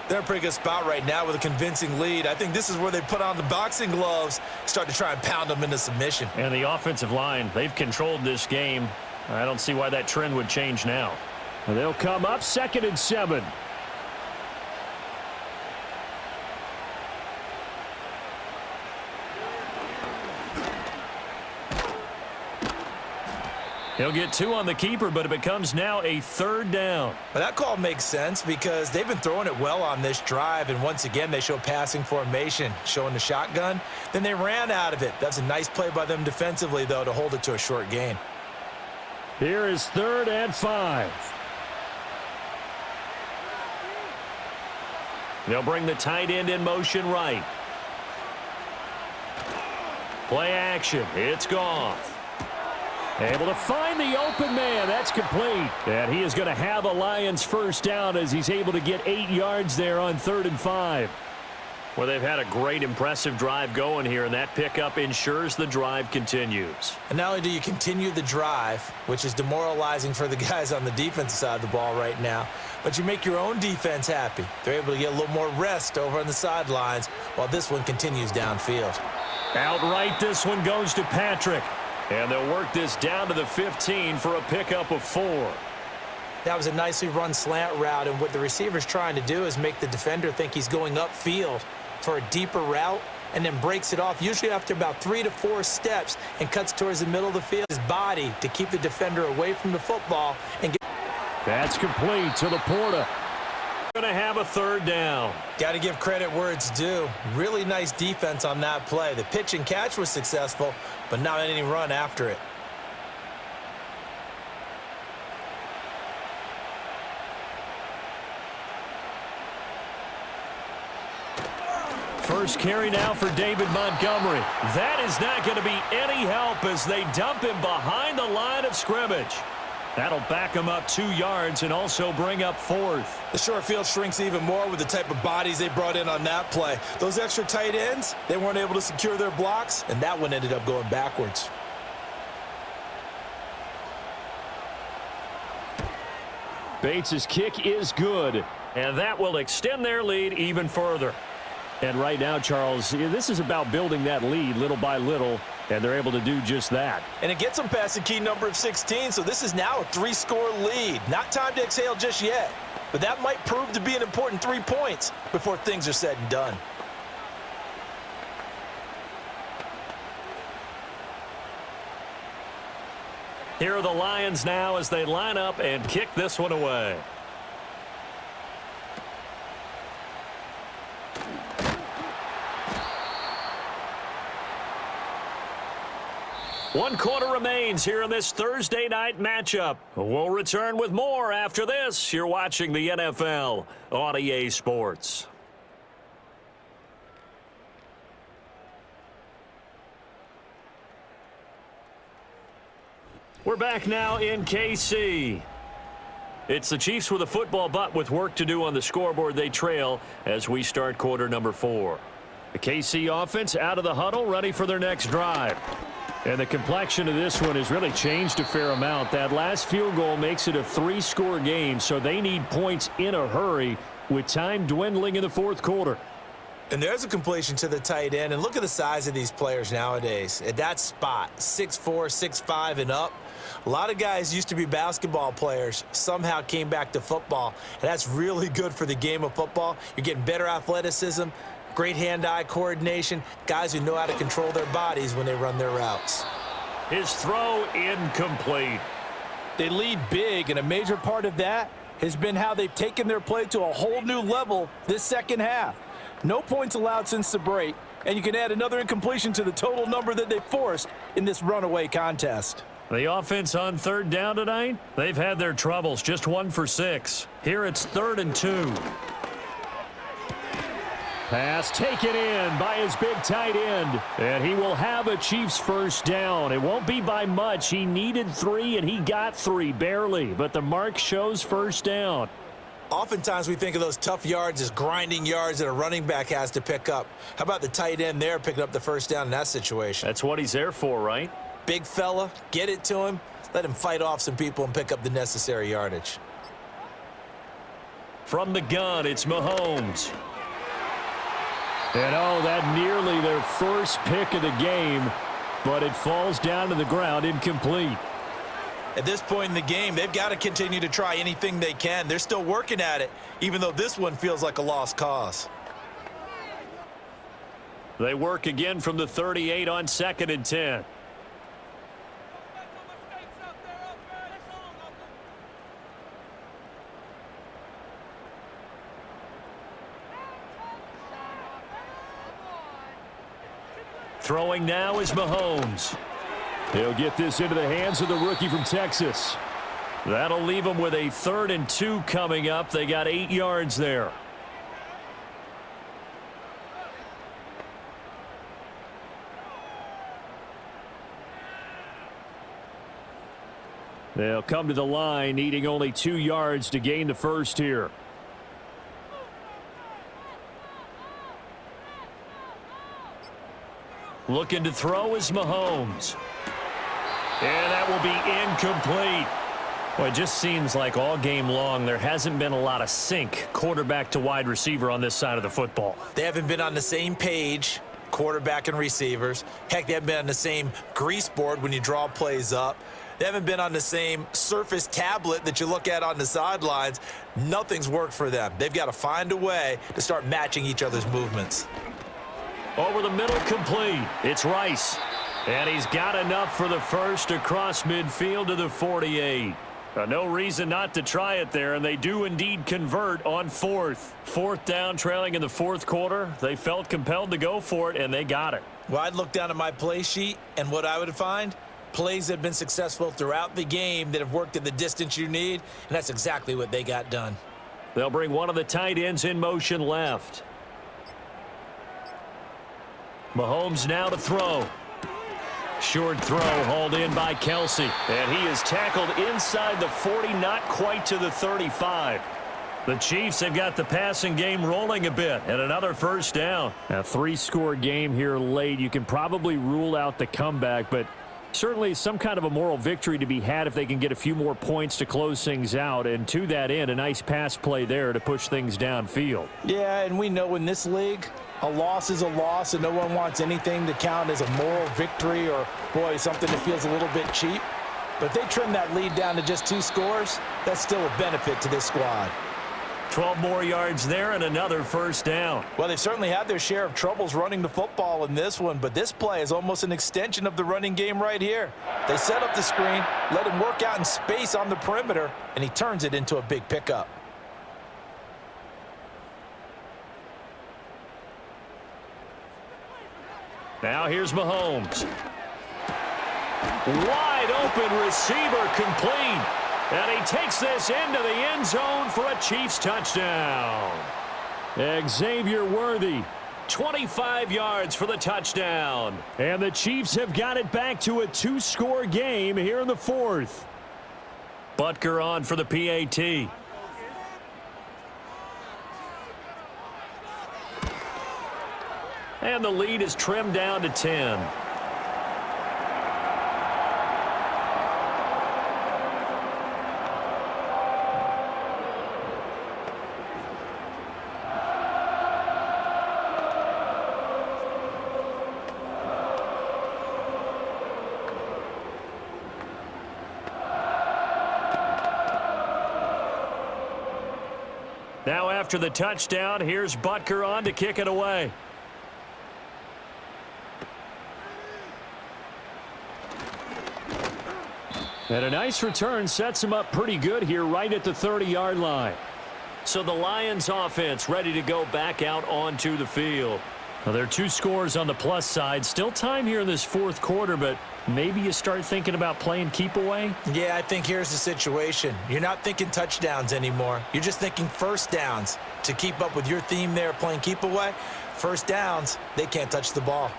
They're in a pretty good spot right now with a convincing lead. I think this is where they put on the boxing gloves, start to try and pound them into submission. And the offensive line, they've controlled this game. I don't see why that trend would change now. They'll come up 2nd and 7. He'll get 2 on the keeper, but it becomes now a 3rd down. But that call makes sense because they've been throwing it well on this drive, and once again they show passing formation, showing the shotgun. Then they ran out of it. That's a nice play by them defensively, though, to hold it to a short gain. Here is 3rd and 5. They'll bring the tight end in motion right. Play action. It's Goff. Able to find the open man. That's complete. And he is going to have a Lions first down as he's able to get 8 yards there on 3rd and 5. Well, they've had a great, impressive drive going here, and that pickup ensures the drive continues. And not only do you continue the drive, which is demoralizing for the guys on the defensive side of the ball right now, but you make your own defense happy. They're able to get a little more rest over on the sidelines while this one continues downfield. Outright, this one goes to Patrick. And they'll work this down to the 15 for a pickup of 4. That was a nicely run slant route, and what the receiver's trying to do is make the defender think he's going upfield for a deeper route and then breaks it off, usually after about 3 to 4 steps, and cuts towards the middle of the field. His body to keep the defender away from the football. And That's complete to Laporta. Going to have a 3rd down. Got to give credit where it's due. Really nice defense on that play. The pitch and catch was successful, but not any run after it. First carry now for David Montgomery. That is not going to be any help as they dump him behind the line of scrimmage. That'll back him up 2 yards and also bring up 4th. The short field shrinks even more with the type of bodies they brought in on that play. Those extra tight ends, they weren't able to secure their blocks, and that one ended up going backwards. Bates' kick is good. And that will extend their lead even further. And right now, Charles, this is about building that lead little by little, and they're able to do just that. And it gets them past the key number of 16, so this is now a 3-score lead. Not time to exhale just yet, but that might prove to be an important 3 points before things are said and done. Here are the Lions now as they line up and kick this one away. One quarter remains here in this Thursday night matchup. We'll return with more after this. You're watching the NFL on EA Sports. We're back now in KC. It's the Chiefs with a football, but with work to do on the scoreboard. They trail as we start quarter number 4. The KC offense out of the huddle, ready for their next drive. And the complexion of this one has really changed a fair amount. That last field goal makes it a 3-score game, so they need points in a hurry with time dwindling in the fourth quarter. And there's a completion to the tight end, and look at the size of these players nowadays. At that spot, 6'4", 6'5", and up. A lot of guys used to be basketball players, somehow came back to football, and that's really good for the game of football. You're getting better athleticism, great hand-eye coordination, guys who know how to control their bodies when they run their routes. His throw incomplete. They lead big, and a major part of that has been how they've taken their play to a whole new level this second half. No points allowed since the break, and you can add another incompletion to the total number that they forced in this runaway contest. The offense on third down tonight, they've had their troubles, just 1 for 6. Here it's 3rd and 2. Pass taken in by his big tight end, and he will have a Chiefs first down. It won't be by much. He needed 3, and he got 3, barely, but the mark shows first down. Oftentimes we think of those tough yards as grinding yards that a running back has to pick up. How about the tight end there picking up the first down in that situation? That's what he's there for, right? Big fella, get it to him, let him fight off some people and pick up the necessary yardage. From the gun, it's Mahomes. And oh, that nearly their first pick of the game, but it falls down to the ground incomplete. At this point in the game, they've got to continue to try anything they can. They're still working at it, even though this one feels like a lost cause. They work again from the 38 on 2nd and 10. Throwing now is Mahomes. He'll get this into the hands of the rookie from Texas. That'll leave them with a 3rd and 2 coming up. They got 8 yards there. They'll come to the line, needing only 2 yards to gain the first here. Looking to throw is Mahomes. And that will be incomplete. Well, it just seems like all game long there hasn't been a lot of sync quarterback to wide receiver on this side of the football. They haven't been on the same page, quarterback and receivers. Heck, they haven't been on the same grease board when you draw plays up. They haven't been on the same surface tablet that you look at on the sidelines. Nothing's worked for them. They've got to find a way to start matching each other's movements. Over the middle, complete. It's Rice. And he's got enough for the first across midfield to the 48. No reason not to try it there, and they do indeed convert on 4th. 4th down, trailing in the 4th quarter. They felt compelled to go for it, and they got it. Well, I'd look down at my play sheet, and what I would find, plays that have been successful throughout the game that have worked at the distance you need, and that's exactly what they got done. They'll bring one of the tight ends in motion left. Mahomes now to throw. Short throw hauled in by Kelsey. And he is tackled inside the 40, not quite to the 35. The Chiefs have got the passing game rolling a bit, and another first down. A 3-score game here late. You can probably rule out the comeback, but Certainly some kind of a moral victory to be had if they can get a few more points to close things out. And to that end, a nice pass play there to push things downfield. Yeah, and we know in this league, a loss is a loss, and no one wants anything to count as a moral victory or, boy, something that feels a little bit cheap. But if they trim that lead down to just 2 scores, that's still a benefit to this squad. 12 more yards there and another first down. Well, they certainly had their share of troubles running the football in this one, but this play is almost an extension of the running game right here. They set up the screen, let him work out in space on the perimeter, and he turns it into a big pickup. Now here's Mahomes. Wide open receiver complete. And he takes this into the end zone for a Chiefs touchdown. Xavier Worthy. 25 yards for the touchdown. And the Chiefs have got it back to a 2-score game here in the 4th. Butker on for the PAT. And the lead is trimmed down to 10. Now after the touchdown, here's Butker on to kick it away. And a nice return sets him up pretty good here right at the 30-yard line. So the Lions offense ready to go back out onto the field. Well, there are 2 scores on the plus side. Still time here in this 4th quarter, but maybe you start thinking about playing keep away? Yeah, I think here's the situation. You're not thinking touchdowns anymore. You're just thinking first downs. To keep up with your theme there, playing keep away, first downs, they can't touch the ball.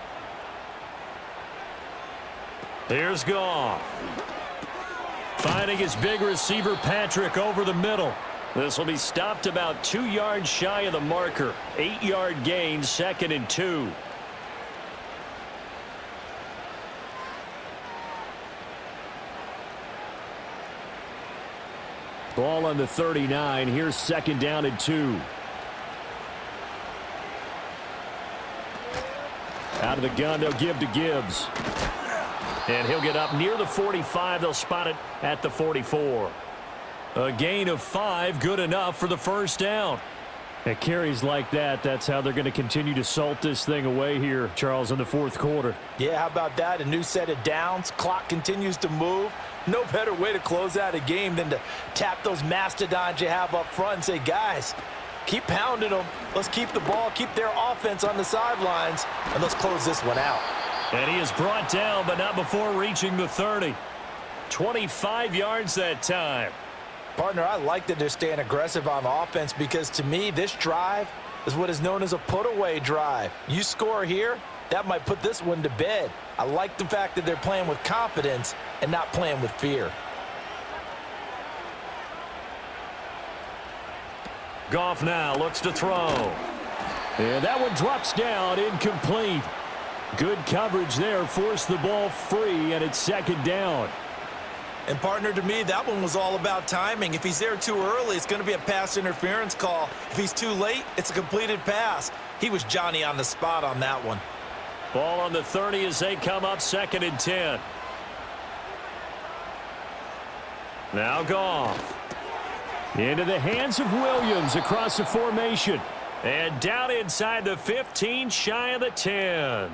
Here's Goff. Finding his big receiver, Patrick, over the middle. This will be stopped about 2 yards shy of the marker. 8-yard gain, 2nd and 2. Ball on the 39. Here's 2nd down and 2. Out of the gun, they'll give to Gibbs. And he'll get up near the 45. They'll spot it at the 44. A gain of 5, good enough for the first down. At carries like that, that's how they're going to continue to salt this thing away here, Charles, in the 4th quarter. Yeah, how about that? A new set of downs. Clock continues to move. No better way to close out a game than to tap those mastodons you have up front and say, guys, keep pounding them. Let's keep the ball, keep their offense on the sidelines, and let's close this one out. And he is brought down, but not before reaching the 30. 25 yards that time. Partner, I like that they're staying aggressive on offense because, to me, this drive is what is known as a put-away drive. You score here, that might put this one to bed. I like the fact that they're playing with confidence and not playing with fear. Goff now looks to throw. And that one drops down, incomplete. Good coverage there, forced the ball free, and it's 2nd down. And, partner, to me, that one was all about timing. If he's there too early, it's going to be a pass interference call. If he's too late, it's a completed pass. He was Johnny on the spot on that one. Ball on the 30 as they come up 2nd and 10. Now Goff. Into the hands of Williams across the formation. And down inside the 15, shy of the 10.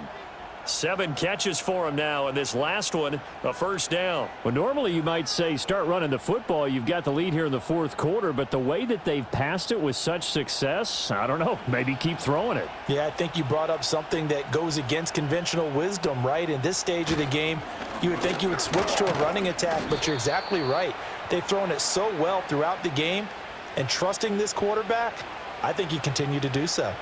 7 catches for him now, and this last one, a first down. Well, normally you might say start running the football. You've got the lead here in the 4th quarter, but the way that they've passed it with such success, I don't know, maybe keep throwing it. Yeah, I think you brought up something that goes against conventional wisdom, right? In this stage of the game, you would think you would switch to a running attack, but you're exactly right. They've thrown it so well throughout the game, and trusting this quarterback, I think you continue to do so.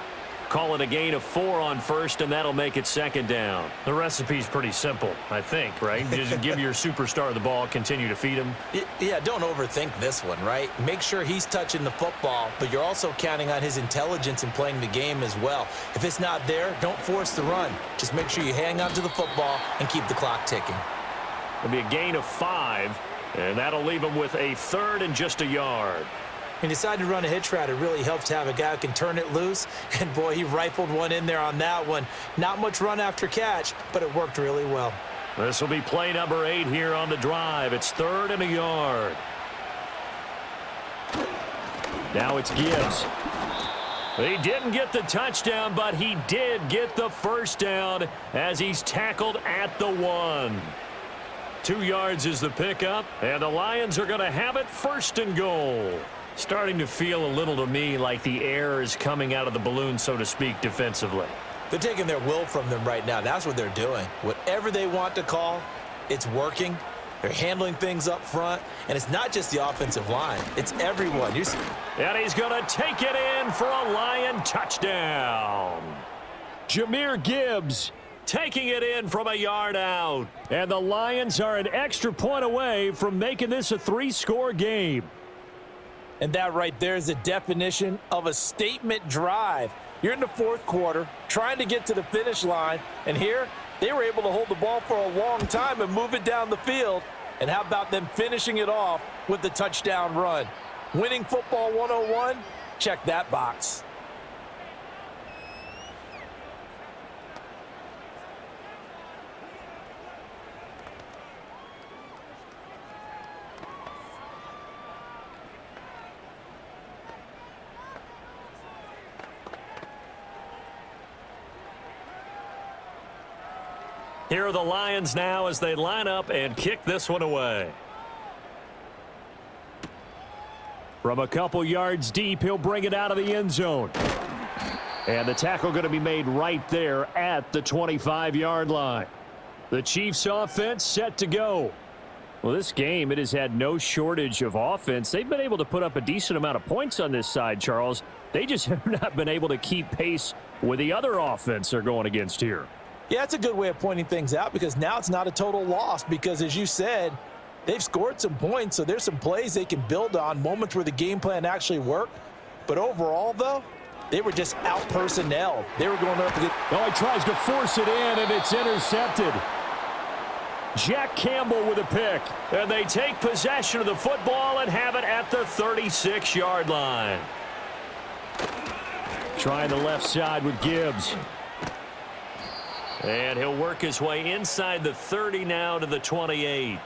Call it a gain of 4 on first, and that'll make it 2nd down. The recipe's pretty simple, I think, right? Just give your superstar the ball, continue to feed him. Yeah, don't overthink this one, right? Make sure he's touching the football, but you're also counting on his intelligence in playing the game as well. If it's not there, don't force the run. Just make sure you hang on to the football and keep the clock ticking. It'll be a gain of 5, and that'll leave him with a 3rd and just a yard. He decided to run a hitch route. It really helps to have a guy who can turn it loose. And, boy, he rifled one in there on that one. Not much run after catch, but it worked really well. This will be play number 8 here on the drive. It's 3rd and a yard. Now it's Gibbs. He didn't get the touchdown, but he did get the first down as he's tackled at the 1. 2 yards is the pickup, and the Lions are going to have it 1st and goal. Starting to feel a little to me like the air is coming out of the balloon, so to speak, defensively. They're taking their will from them right now. That's what they're doing. Whatever they want to call, it's working. They're handling things up front, and it's not just the offensive line. It's everyone. And he's going to take it in for a Lion touchdown. Jahmyr Gibbs taking it in from a yard out. And the Lions are an extra point away from making this a 3-score game. And that right there is the definition of a statement drive. You're in the 4th quarter, trying to get to the finish line, and here they were able to hold the ball for a long time and move it down the field. And how about them finishing it off with the touchdown run? Winning football 101? Check that box. Here are the Lions now as they line up and kick this one away. From a couple yards deep, he'll bring it out of the end zone. And the tackle going to be made right there at the 25-yard line. The Chiefs offense set to go. Well, this game, it has had no shortage of offense. They've been able to put up a decent amount of points on this side, Charles. They just have not been able to keep pace with the other offense they're going against here. Yeah, it's a good way of pointing things out because now it's not a total loss because, as you said, they've scored some points, so there's some plays they can build on, moments where the game plan actually worked. But overall, though, they were just out-personnelled. They were going up against... Oh, he tries to force it in, and it's intercepted. Jack Campbell with a pick. And they take possession of the football and have it at the 36-yard line. Trying the left side with Gibbs. And he'll work his way inside the 30 now to the 28.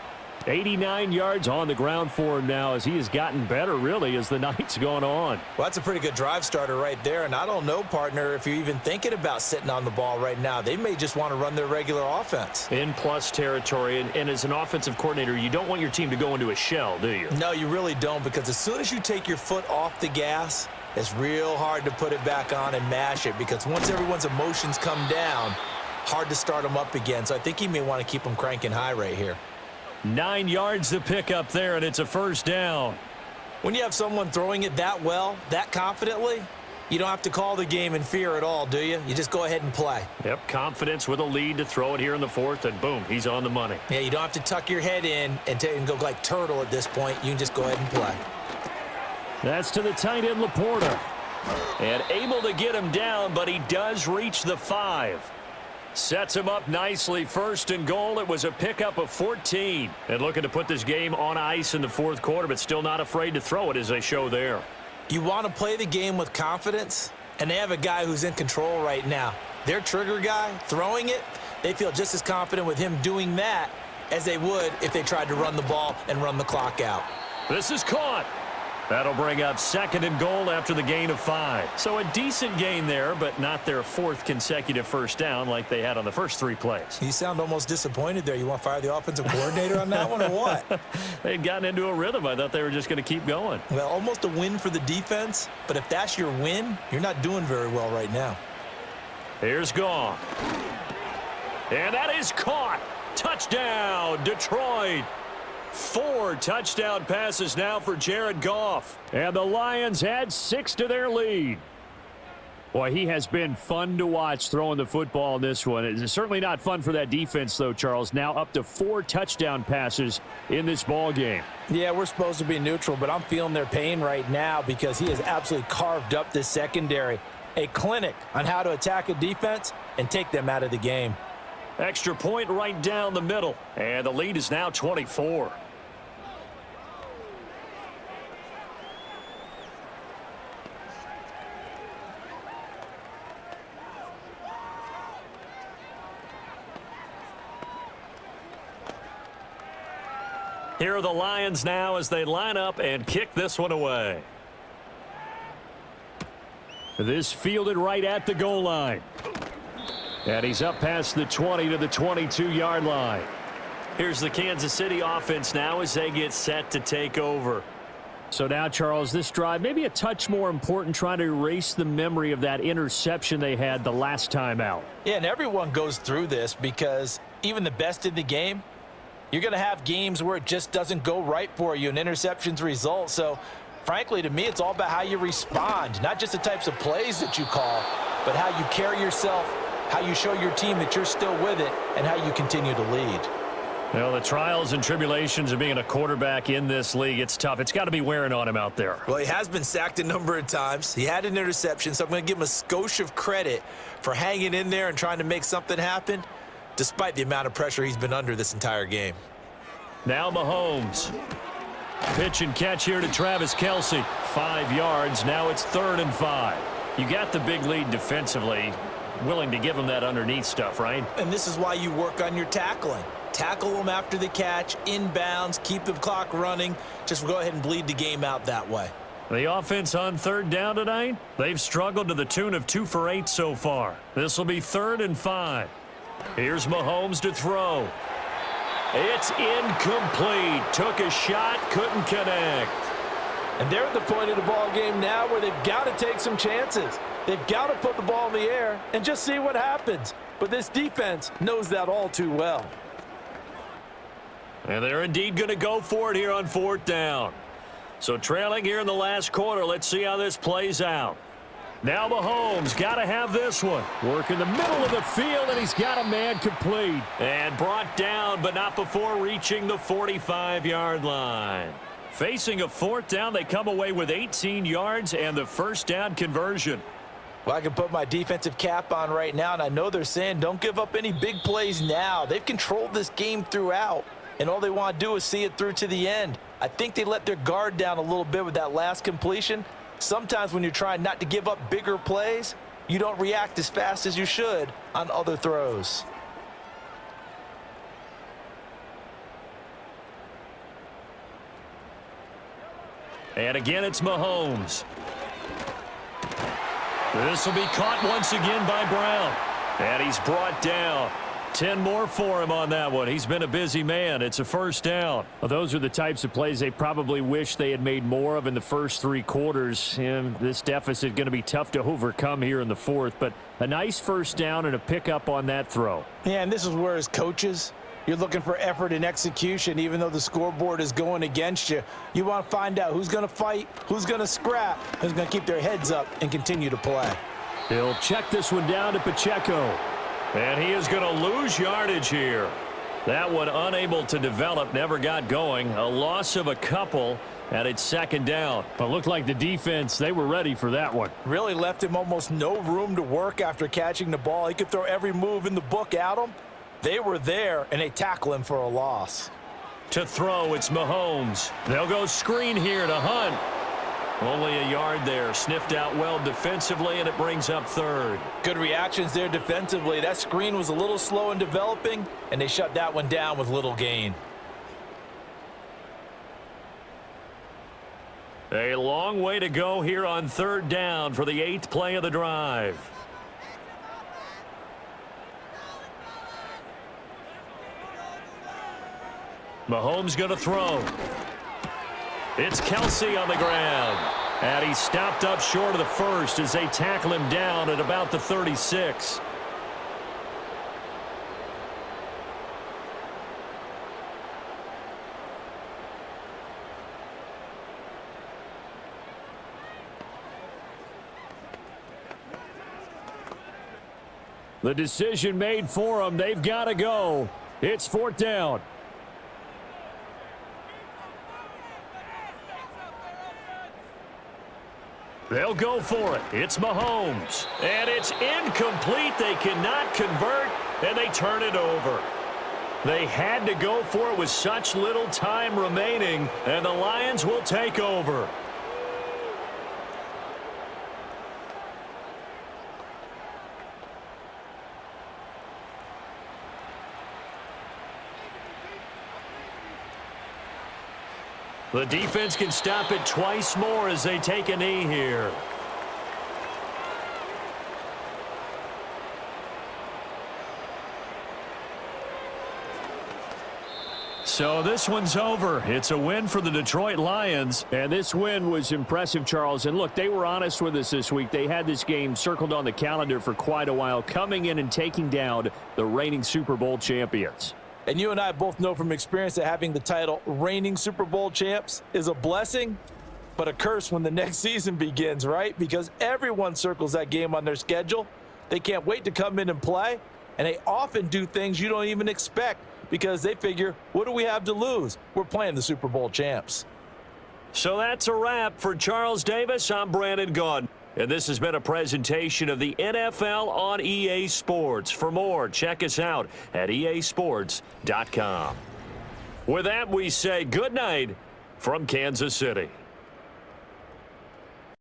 89 yards on the ground for him now as he has gotten better, really, as the night's gone on. Well, that's a pretty good drive starter right there. And I don't know, partner, if you're even thinking about sitting on the ball right now. They may just want to run their regular offense. In plus territory. And as an offensive coordinator, you don't want your team to go into a shell, do you? No, you really don't, because as soon as you take your foot off the gas, it's real hard to put it back on and mash it, because once everyone's emotions come down, hard to start them up again. So I think he may want to keep them cranking high right here. 9 yards to pick up there, and it's a first down. When you have someone throwing it that well, that confidently, you don't have to call the game in fear at all, do you? You just go ahead and play. Yep, confidence with a lead to throw it here in the 4th, and boom, he's on the money. Yeah, you don't have to tuck your head in and go like turtle at this point. You can just go ahead and play. That's to the tight end, Laporta. And able to get him down, but he does reach the 5. Sets him up nicely. 1st and goal. It was a pickup of 14. And looking to put this game on ice in the 4th quarter, but still not afraid to throw it as they show there. You want to play the game with confidence, and they have a guy who's in control right now. Their trigger guy throwing it, they feel just as confident with him doing that as they would if they tried to run the ball and run the clock out. This is caught. That'll bring up 2nd and goal after the gain of 5. So a decent gain there, but not their 4th consecutive first down like they had on the first 3 plays. You sound almost disappointed there. You want to fire the offensive coordinator on that one or what? They had gotten into a rhythm. I thought they were just going to keep going. Well, almost a win for the defense, but if that's your win, you're not doing very well right now. Here's Goff. And that is caught. Touchdown, Detroit. 4 touchdown passes now for Jared Goff. And the Lions add 6 to their lead. Boy, he has been fun to watch throwing the football in this one. It's certainly not fun for that defense, though, Charles. Now up to 4 touchdown passes in this ball game. Yeah, we're supposed to be neutral, but I'm feeling their pain right now because he has absolutely carved up this secondary. A clinic on how to attack a defense and take them out of the game. Extra point right down the middle. And the lead is now 24. Here are the Lions now as they line up and kick this one away. This fielded right at the goal line. And he's up past the 20 to the 22-yard line. Here's the Kansas City offense now as they get set to take over. So now, Charles, this drive maybe a touch more important, trying to erase the memory of that interception they had the last time out. Yeah, and everyone goes through this because even the best in the game, you're going to have games where it just doesn't go right for you and interceptions result. So, frankly, to me, it's all about how you respond, not just the types of plays that you call, but how you carry yourself, how you show your team that you're still with it, and how you continue to lead. Well, the trials and tribulations of being a quarterback in this league, it's tough. It's got to be wearing on him out there. Well, he has been sacked a number of times. He had an interception, so I'm going to give him a skosh of credit for hanging in there and trying to make something happen, despite the amount of pressure he's been under this entire game. Now Mahomes. Pitch and catch here to Travis Kelce. 5 yards. Now it's 3rd and 5. You got the big lead defensively. Willing to give him that underneath stuff, right? And this is why you work on your tackling. Tackle them after the catch, inbounds, keep the clock running. Just go ahead and bleed the game out that way. The offense on 3rd down tonight, they've struggled to the tune of 2 for 8 so far. This will be 3rd and 5. Here's Mahomes to throw. It's incomplete. Took a shot, couldn't connect. And they're at the point of the ball game now where they've got to take some chances. They've got to put the ball in the air and just see what happens. But this defense knows that all too well. And they're indeed going to go for it here on 4th down. So trailing here in the last quarter, let's see how this plays out. Now Mahomes got to have this one. Work in the middle of the field, and he's got a man complete. And brought down, but not before reaching the 45-yard line. Facing a 4th down, they come away with 18 yards and the 1st down conversion. Well, I can put my defensive cap on right now, and I know they're saying don't give up any big plays now. They've controlled this game throughout, and all they want to do is see it through to the end. I think they let their guard down a little bit with that last completion. Sometimes when you're trying not to give up bigger plays, you don't react as fast as you should on other throws. And again, it's Mahomes. This will be caught once again by Brown. And he's brought down. 10 more for him on that one. He's been a busy man. It's a 1st down. Well, those are the types of plays they probably wish they had made more of in the first 3 quarters. And this deficit going to be tough to overcome here in the 4th. But a nice 1st down and a pickup on that throw. Yeah, and this is where as coaches, you're looking for effort and execution. Even though the scoreboard is going against you, you want to find out who's going to fight, who's going to scrap, who's going to keep their heads up and continue to play. He'll check this one down to Pacheco. And he is going to lose yardage here. That one unable to develop, never got going. A loss of a couple, and it's 2nd down. But looked like the defense, they were ready for that one. Really left him almost no room to work after catching the ball. He could throw every move in the book at him. They were there, and they tackle him for a loss. To throw, it's Mahomes. They'll go screen here to Hunt. Only a yard there. Sniffed out well defensively, and it brings up 3rd. Good reactions there defensively. That screen was a little slow in developing, and they shut that one down with little gain. A long way to go here on 3rd down for the 8th play of the drive. Mahomes going to throw. It's Kelce on the ground. And he stopped up short of the 1st as they tackle him down at about the 36. The decision made for them. They've got to go. It's 4th down. They'll go for it. It's Mahomes. And it's incomplete. They cannot convert. and they turn it over. They had to go for it with such little time remaining, and the Lions will take over. The defense can stop it twice more as they take a knee here. So this one's over. It's a win for the Detroit Lions. And this win was impressive, Charles. And look, they were honest with us this week. They had this game circled on the calendar for quite a while, coming in and taking down the reigning Super Bowl champions. And you and I both know from experience that having the title reigning Super Bowl champs is a blessing, but a curse when the next season begins, right? Because everyone circles that game on their schedule. They can't wait to come in and play, and they often do things you don't even expect because they figure, what do we have to lose? We're playing the Super Bowl champs. So that's a wrap for Charles Davis. I'm Brandon Gaudin. And this has been a presentation of the NFL on EA Sports. For more, check us out at easports.com. With that, we say good night from Kansas City.